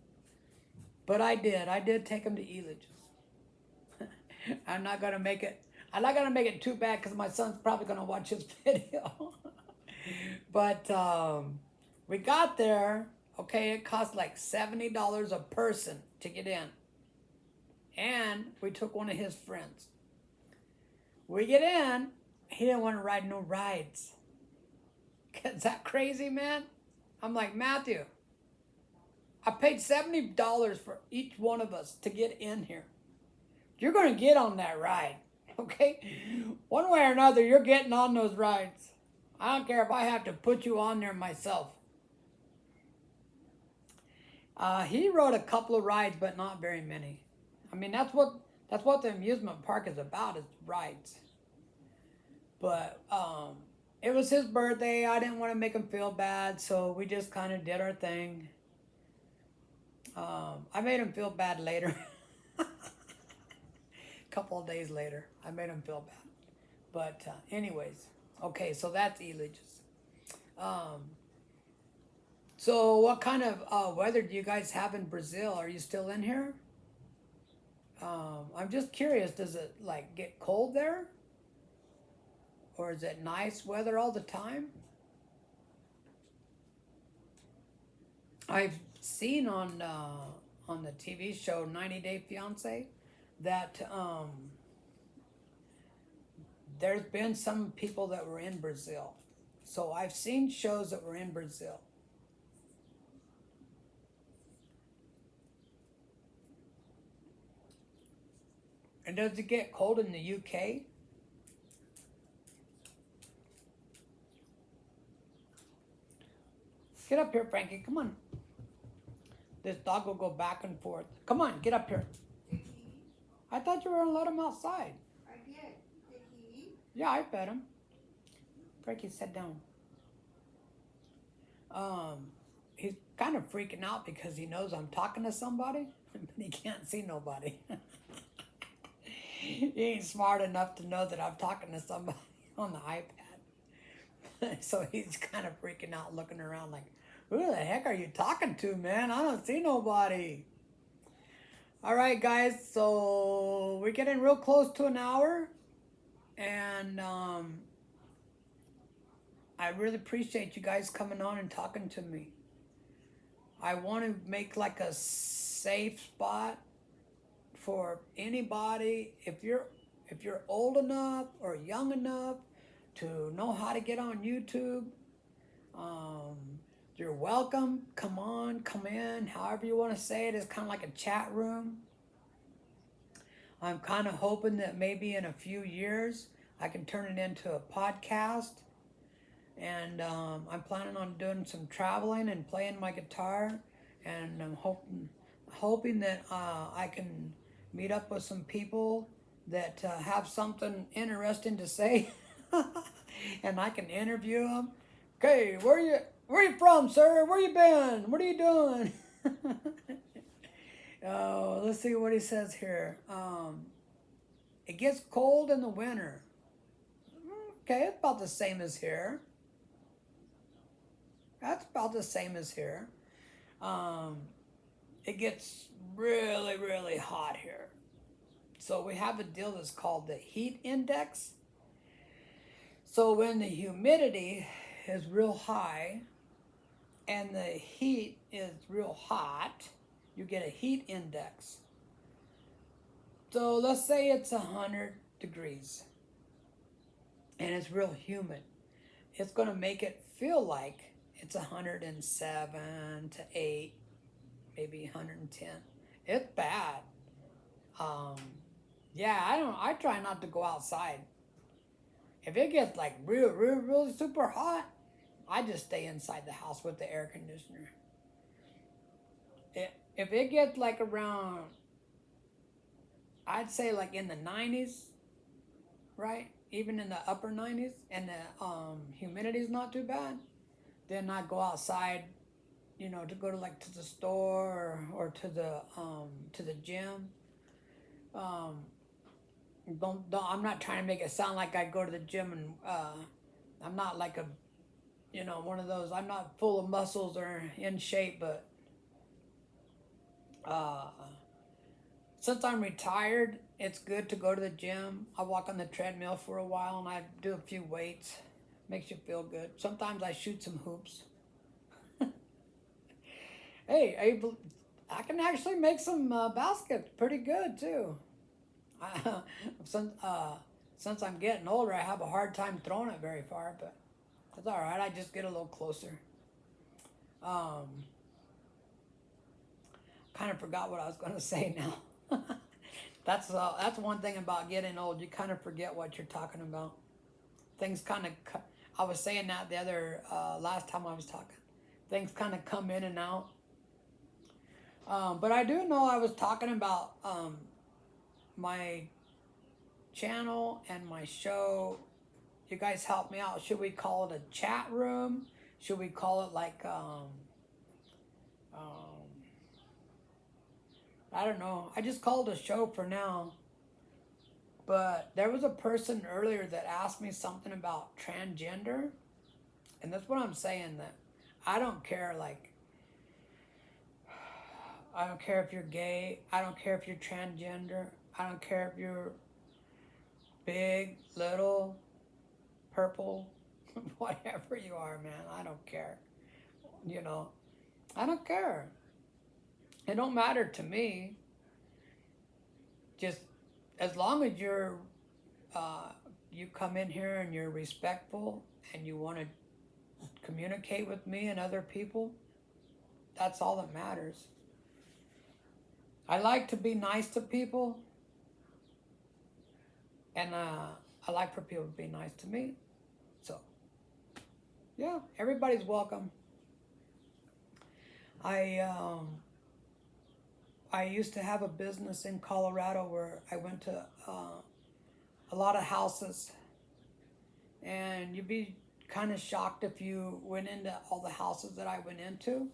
But I did. I did take him to Elijah's. I'm not going to make it too bad because my son's probably going to watch this video. But we got there. Okay, it cost like $70 a person to get in. And we took one of his friends. We get in. He didn't want to ride no rides. Is that crazy, man? I'm like, Matthew, I paid $70 for each one of us to get in here. You're going to get on that ride, okay? One way or another, you're getting on those rides. I don't care if I have to put you on there myself. He rode a couple of rides, but not very many. I mean, that's what the amusement park is about, is rides. But it was his birthday. I didn't want to make him feel bad, so we just kind of did our thing. I made him feel bad later. A couple of days later, I made him feel bad. But anyways, okay, so that's Elijah's. So what kind of weather do you guys have in Brazil? Are you still in here? I'm just curious, does it like get cold there? Or is it nice weather all the time? I've seen on the TV show 90 Day Fiance that there's been some people that were in Brazil. So I've seen shows that were in Brazil. And does it get cold in the UK? Get up here, Frankie. Come on. This dog will go back and forth. Come on, get up here. Did he eat? I thought you were going to let him outside. I did. Did he eat? Yeah, I fed him. Frankie, sit down. He's kind of freaking out because he knows I'm talking to somebody, but he can't see nobody. He ain't smart enough to know that I'm talking to somebody on the iPad. So he's kind of freaking out, looking around like, who the heck are you talking to, man? I don't see nobody. All right, guys, so we're getting real close to an hour. And I really appreciate you guys coming on and talking to me. I want to make like a safe spot for anybody. If you're old enough or young enough to know how to get on YouTube, you're welcome. Come on, come in. However you want to say it. It's kind of like a chat room. I'm kind of hoping that maybe in a few years I can turn it into a podcast. And I'm planning on doing some traveling and playing my guitar. And I'm hoping that I can meet up with some people that have something interesting to say, and I can interview them. Okay, where you from, sir? Where you been? What are you doing? Oh, let's see what he says here. It gets cold in the winter. Okay, it's about the same as here. That's about the same as here. Um, it gets really, really hot here. So we have a deal that's called the heat index. So when the humidity is real high and the heat is real hot, you get a heat index. So let's say it's 100 degrees and it's real humid. It's going to make it feel like it's 107 to 8, maybe 110. It's bad. Um, yeah, I try not to go outside. If it gets like real super hot, I just stay inside the house with the air conditioner. If it gets like around, I'd say like in the 90s, right? Even in the upper 90s, and the humidity's not too bad, then I go outside, to go to the store or to the gym. Um, don't I'm not trying to make it sound like I go to the gym and I'm not like a one of those. I'm not full of muscles or in shape, but uh, since I'm retired, it's good to go to the gym. I walk on the treadmill for a while and I do a few weights. Makes you feel good. Sometimes I shoot some hoops. Hey, I can actually make some baskets pretty good too. I, since I'm getting older, I have a hard time throwing it very far, but it's all right. I just get a little closer. Um, kind of forgot what I was going to say now. That's one thing about getting old. You kind of forget what you're talking about. Things kind of. I was saying that the other last time I was talking. Things kind of come in and out. But I do know I was talking about my channel and my show. You guys help me out. Should we call it a chat room? Should we call it like I don't know. I just called it a show for now. But there was a person earlier that asked me something about transgender, and that's what I'm saying, that I don't care. Like, I don't care if you're gay. I don't care if you're transgender. I don't care if you're big, little, purple, whatever you are, man. I don't care. I don't care. It don't matter to me. Just as long as you come in here and you're respectful and you want to communicate with me and other people, that's all that matters. I like to be nice to people, and I like for people to be nice to me. So, yeah, everybody's welcome. I used to have a business in Colorado where I went to a lot of houses, and you'd be kind of shocked if you went into all the houses that I went into,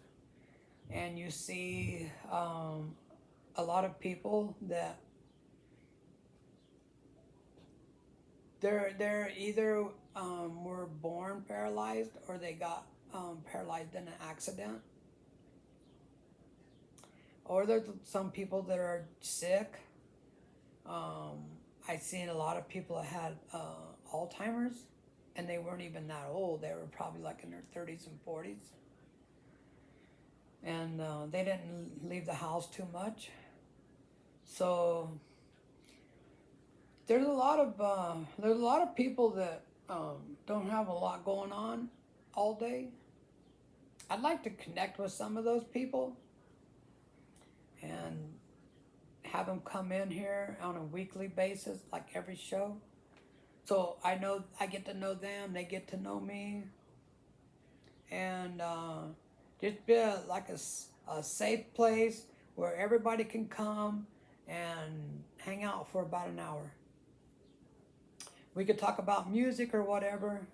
and you see a lot of people that they're either were born paralyzed or they got paralyzed in an accident, or there's some people that are sick. I've seen a lot of people that had Alzheimer's, and they weren't even that old. They were probably like in their 30s and 40s, and they didn't leave the house too much. So there's a lot of people that don't have a lot going on all day. I'd like to connect with some of those people and have them come in here on a weekly basis, like every show. So I get to know them, they get to know me, and just be like a safe place where everybody can come and hang out for about an hour. We could talk about music or whatever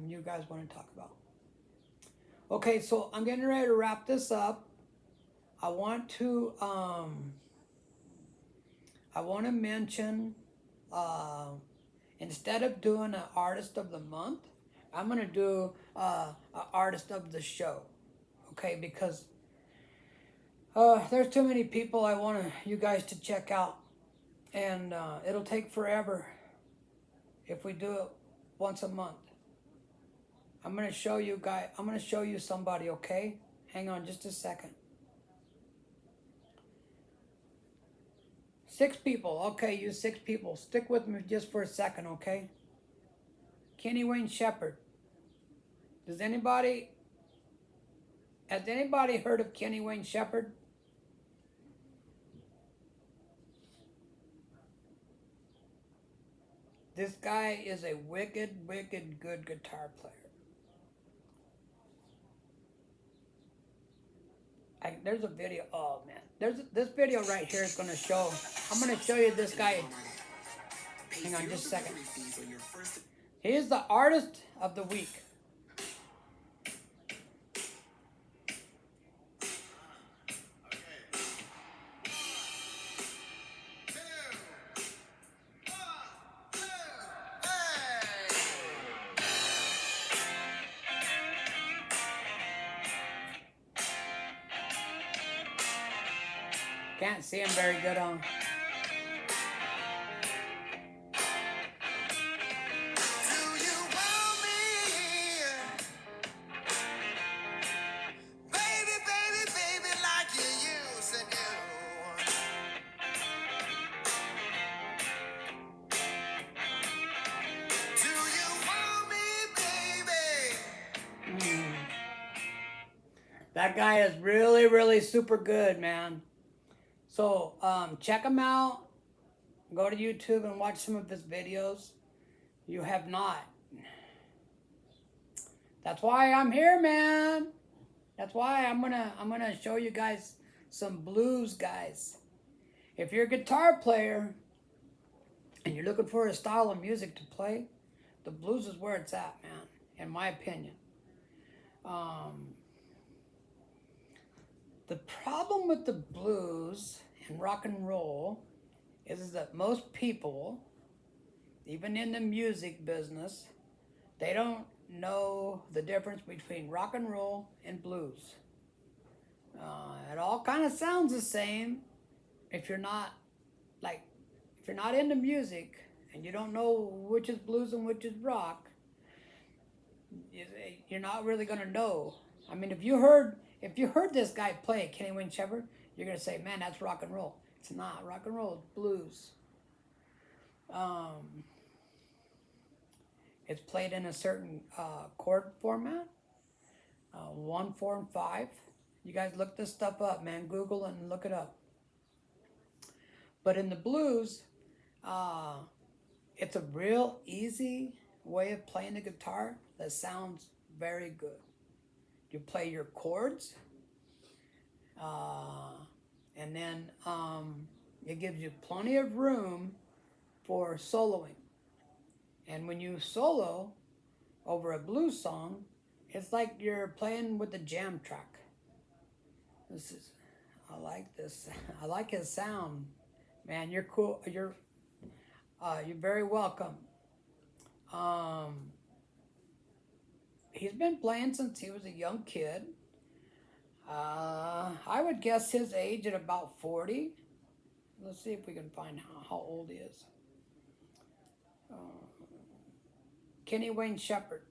you guys want to talk about. Okay, so I'm getting ready to wrap this up. I want to mention instead of doing an artist of the month, I'm gonna do an artist of the show. Okay, because there's too many people I want you guys to check out, and it'll take forever if we do it once a month. I'm gonna show you guys. I'm gonna show you somebody. Okay, hang on just a second. 6 people. Okay, you 6 people. Stick with me just for a second, okay? Kenny Wayne Shepherd. Has anybody heard of Kenny Wayne Shepherd? This guy is a wicked, wicked good guitar player. There's a video. Oh man, this video right here is gonna show. I'm gonna show you this guy. Hang on just a second. He is the artist of the week. Can't see him very good on. That guy is really, really super good, man. So check him out. Go to YouTube and watch some of his videos. You have not. That's why I'm here, man. That's why I'm gonna show you guys some blues guys. If you're a guitar player and you're looking for a style of music to play, the blues is where it's at, man. In my opinion. The problem with the blues and rock and roll is that most people, even in the music business, they don't know the difference between rock and roll and blues. It all kind of sounds the same if you're not into music and you don't know which is blues and which is rock. You're not really gonna know. I mean, if you heard this guy play, Kenny Wayne Shepherd, you're gonna say, "Man, that's rock and roll." It's not rock and roll. It's blues. It's played in a certain chord format, 1, 4, and 5. You guys look this stuff up, man. Google it and look it up. But in the blues, it's a real easy way of playing the guitar that sounds very good. You play your chords, and then it gives you plenty of room for soloing. And when you solo over a blues song, it's like you're playing with a jam track. I like this. I like his sound, man. You're cool. You're very welcome. He's been playing since he was a young kid. I would guess his age at about 40. Let's see if we can find how old he is. Kenny Wayne Shepherd.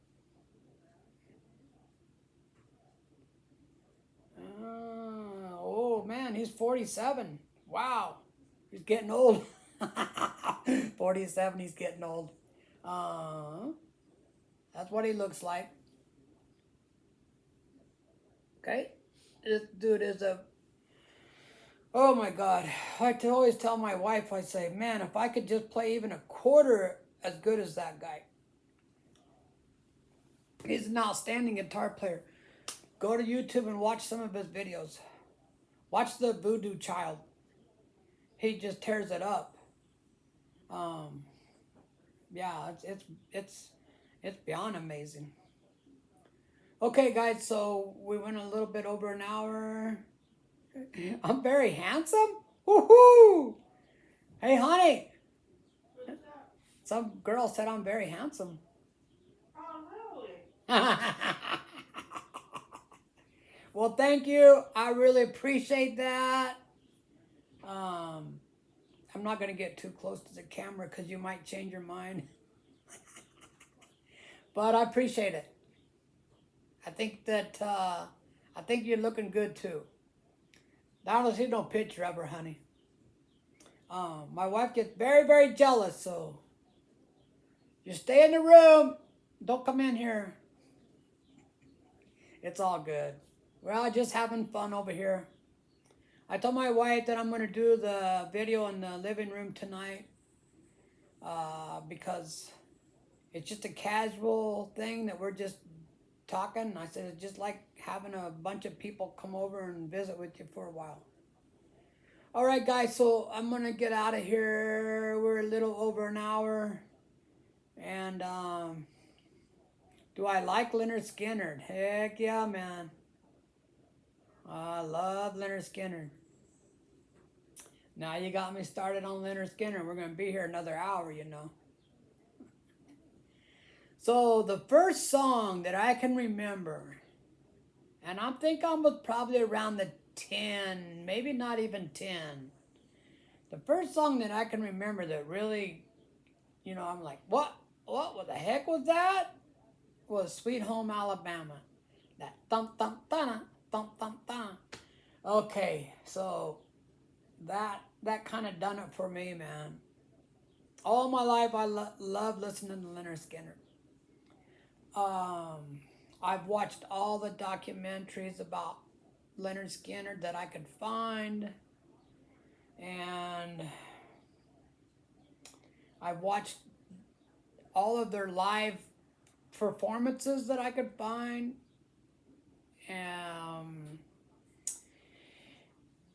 Oh man, he's 47. Wow, he's getting old. 47, he's getting old. That's what he looks like. Okay, this dude is oh my God. I always tell my wife, I say, man, if I could just play even a quarter as good as that guy. He's an outstanding guitar player. Go to YouTube and watch some of his videos. Watch the Voodoo Child. He just tears it up. Yeah, it's beyond amazing. Okay, guys, so we went a little bit over an hour. I'm very handsome. Woohoo! Hey, honey, What's that? some girl said I'm very handsome. Oh, really? Well, thank you. I really appreciate that. Um, I'm not gonna get too close to the camera because you might change your mind. But I appreciate it. I think that I think you're looking good too. I don't see no picture of her, honey. My wife gets very, very jealous, so you stay in the room. Don't come in here. It's all good. We're all just having fun over here. I told my wife that I'm going to do the video in the living room tonight because it's just a casual thing that we're just talking. I said it's just like having a bunch of people come over and visit with you for a while. All right, guys, so I'm going to get out of here. We're a little over an hour. And do I like Leonard Skinner? Heck yeah, man. I love Leonard Skinner. Now you got me started on Leonard Skinner. We're going to be here another hour, you know. So the first song that I can remember, and I think I was probably around the 10, maybe not even 10. The first song that I can remember that really, you know, I'm like, what the heck was that? Was Sweet Home Alabama. That thump thump thump thump thump thump. Okay, so that kind of done it for me, man. All my life I love listening to Leonard Skinner. I've watched all the documentaries about Leonard Skinner that I could find, and I've watched all of their live performances that I could find.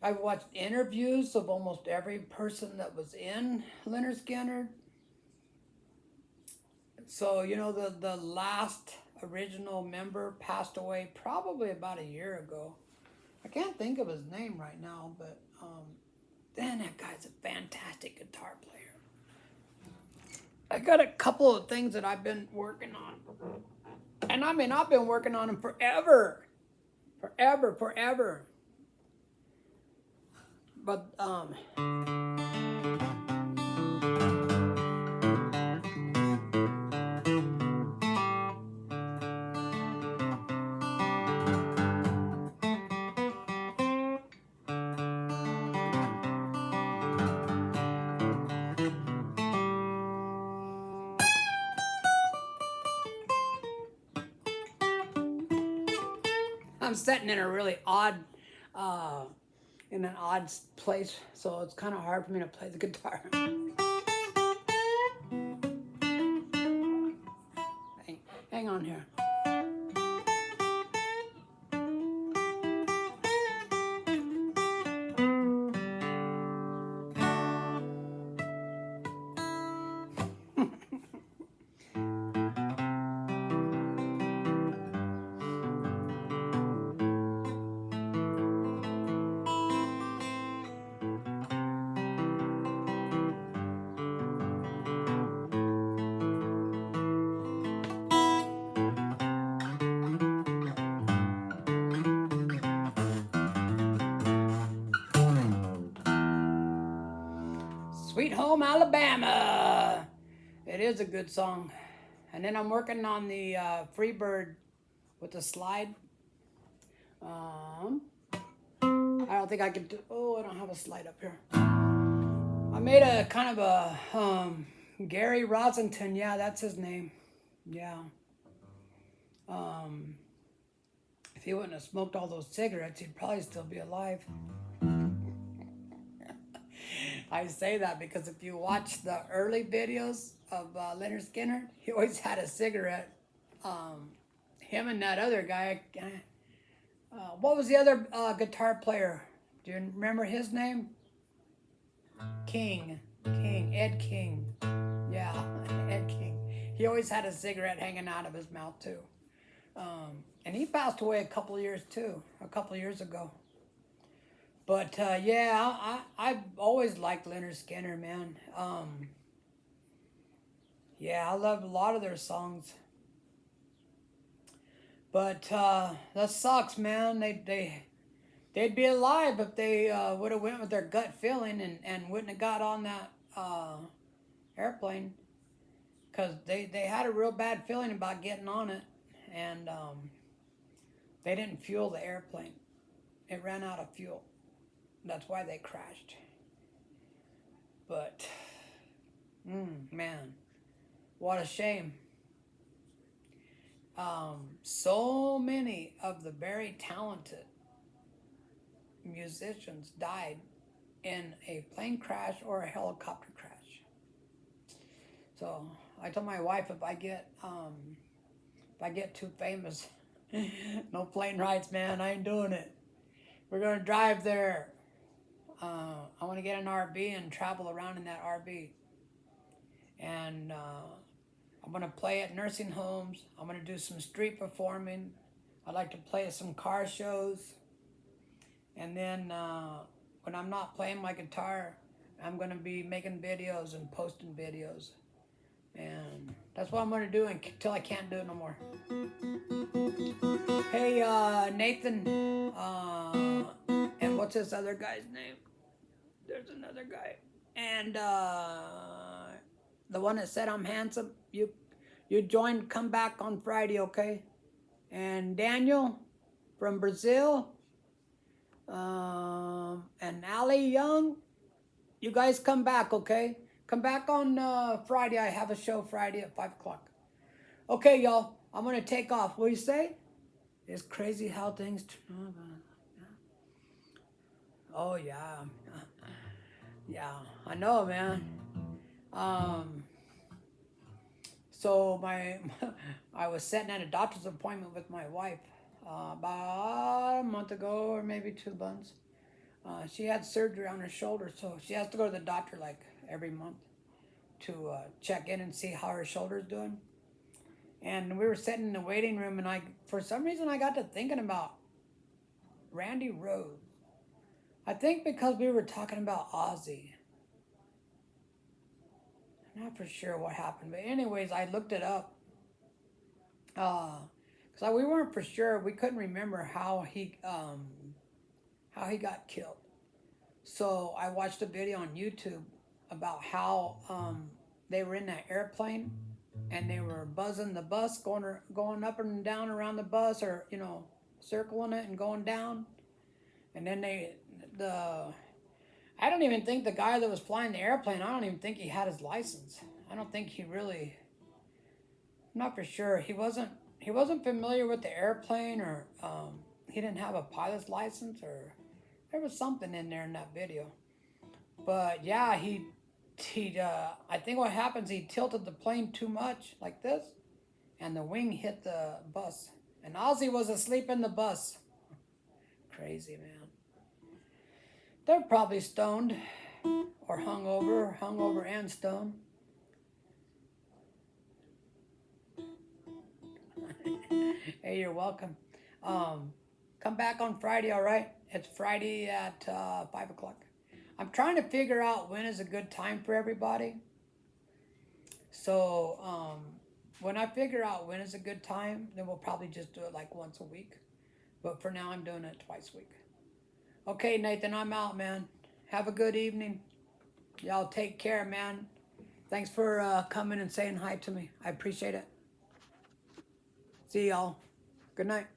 I've watched interviews of almost every person that was in Leonard Skinner. So, you know, the last original member passed away probably about a year ago. I can't think of his name right now, but man, that guy's a fantastic guitar player. I got a couple of things that I've been working on. And I mean, I've been working on them forever. Forever. But I'm sitting in a really odd, in an odd place, so it's kind of hard for me to play the guitar. Hang on here. Sweet Home Alabama. It is a good song. And then I'm working on the Freebird with the slide. I don't think I can do, oh, I don't have a slide up here. I made a kind of a Gary Rosington, yeah, that's his name. Yeah. If he wouldn't have smoked all those cigarettes, he'd probably still be alive. I say that because if you watch the early videos of Leonard Skinner, he always had a cigarette. Him and that other guy, what was the other guitar player? Do you remember his name? King, Ed King. Yeah, Ed He always had a cigarette hanging out of his mouth too. And he passed away a couple of years ago. But yeah, I've always liked Leonard Skinner, man. Yeah, I love a lot of their songs. But that sucks, man. They'd be alive if they would have went with their gut feeling and wouldn't have got on that airplane. Because they had a real bad feeling about getting on it. And they didn't fuel the airplane. It ran out of fuel. That's why they crashed. But, man, what a shame. So many of the very talented musicians died in a plane crash or a helicopter crash. So I told my wife if I get too famous, no plane rides, man. I ain't doing it. We're gonna drive there. I want to get an RV and travel around in that RV. And I'm going to play at nursing homes. I'm going to do some street performing. I'd like to play at some car shows. And then when I'm not playing my guitar, I'm going to be making videos and posting videos. And that's what I'm going to do until I can't do it no more. Hey, Nathan, and what's this other guy's name? There's another guy. And the one that said I'm handsome, you join, come back on Friday, okay? And Daniel from Brazil, and Ali Young, you guys come back, okay? Come back on Friday. I have a show Friday at 5 o'clock. Okay, y'all, I'm going to take off. What do you say? It's crazy how things turn out. Oh, yeah. Yeah, I know, man. So I was sitting at a doctor's appointment with my wife about a month ago, or maybe 2 months. She had surgery on her shoulder, so she has to go to the doctor like every month to check in and see how her shoulder's doing. And we were sitting in the waiting room, and for some reason, I got to thinking about Randy Rhoads. I think because we were talking about Ozzy. I'm not for sure what happened, but anyways, I looked it up. Because we weren't for sure. We couldn't remember how he got killed. So I watched a video on YouTube about how they were in that airplane and they were buzzing the bus, going up and down around the bus, or circling it and going down. And then I don't even think the guy that was flying the airplane, I don't even think he had his license. I don't think he really, I'm not for sure. He wasn't familiar with the airplane, or he didn't have a pilot's license, or there was something in there in that video. But yeah, I think what happens, he tilted the plane too much, like this, and the wing hit the bus. And Ozzy was asleep in the bus. Crazy, man. They're probably stoned, or hungover and stoned. Hey, you're welcome. Come back on Friday, all right? It's Friday at 5 o'clock. I'm trying to figure out when is a good time for everybody. So when I figure out when is a good time, then we'll probably just do it like once a week. But for now, I'm doing it twice a week. Okay, Nathan, I'm out, man. Have a good evening. Y'all take care, man. Thanks for coming and saying hi to me. I appreciate it. See y'all. Good night.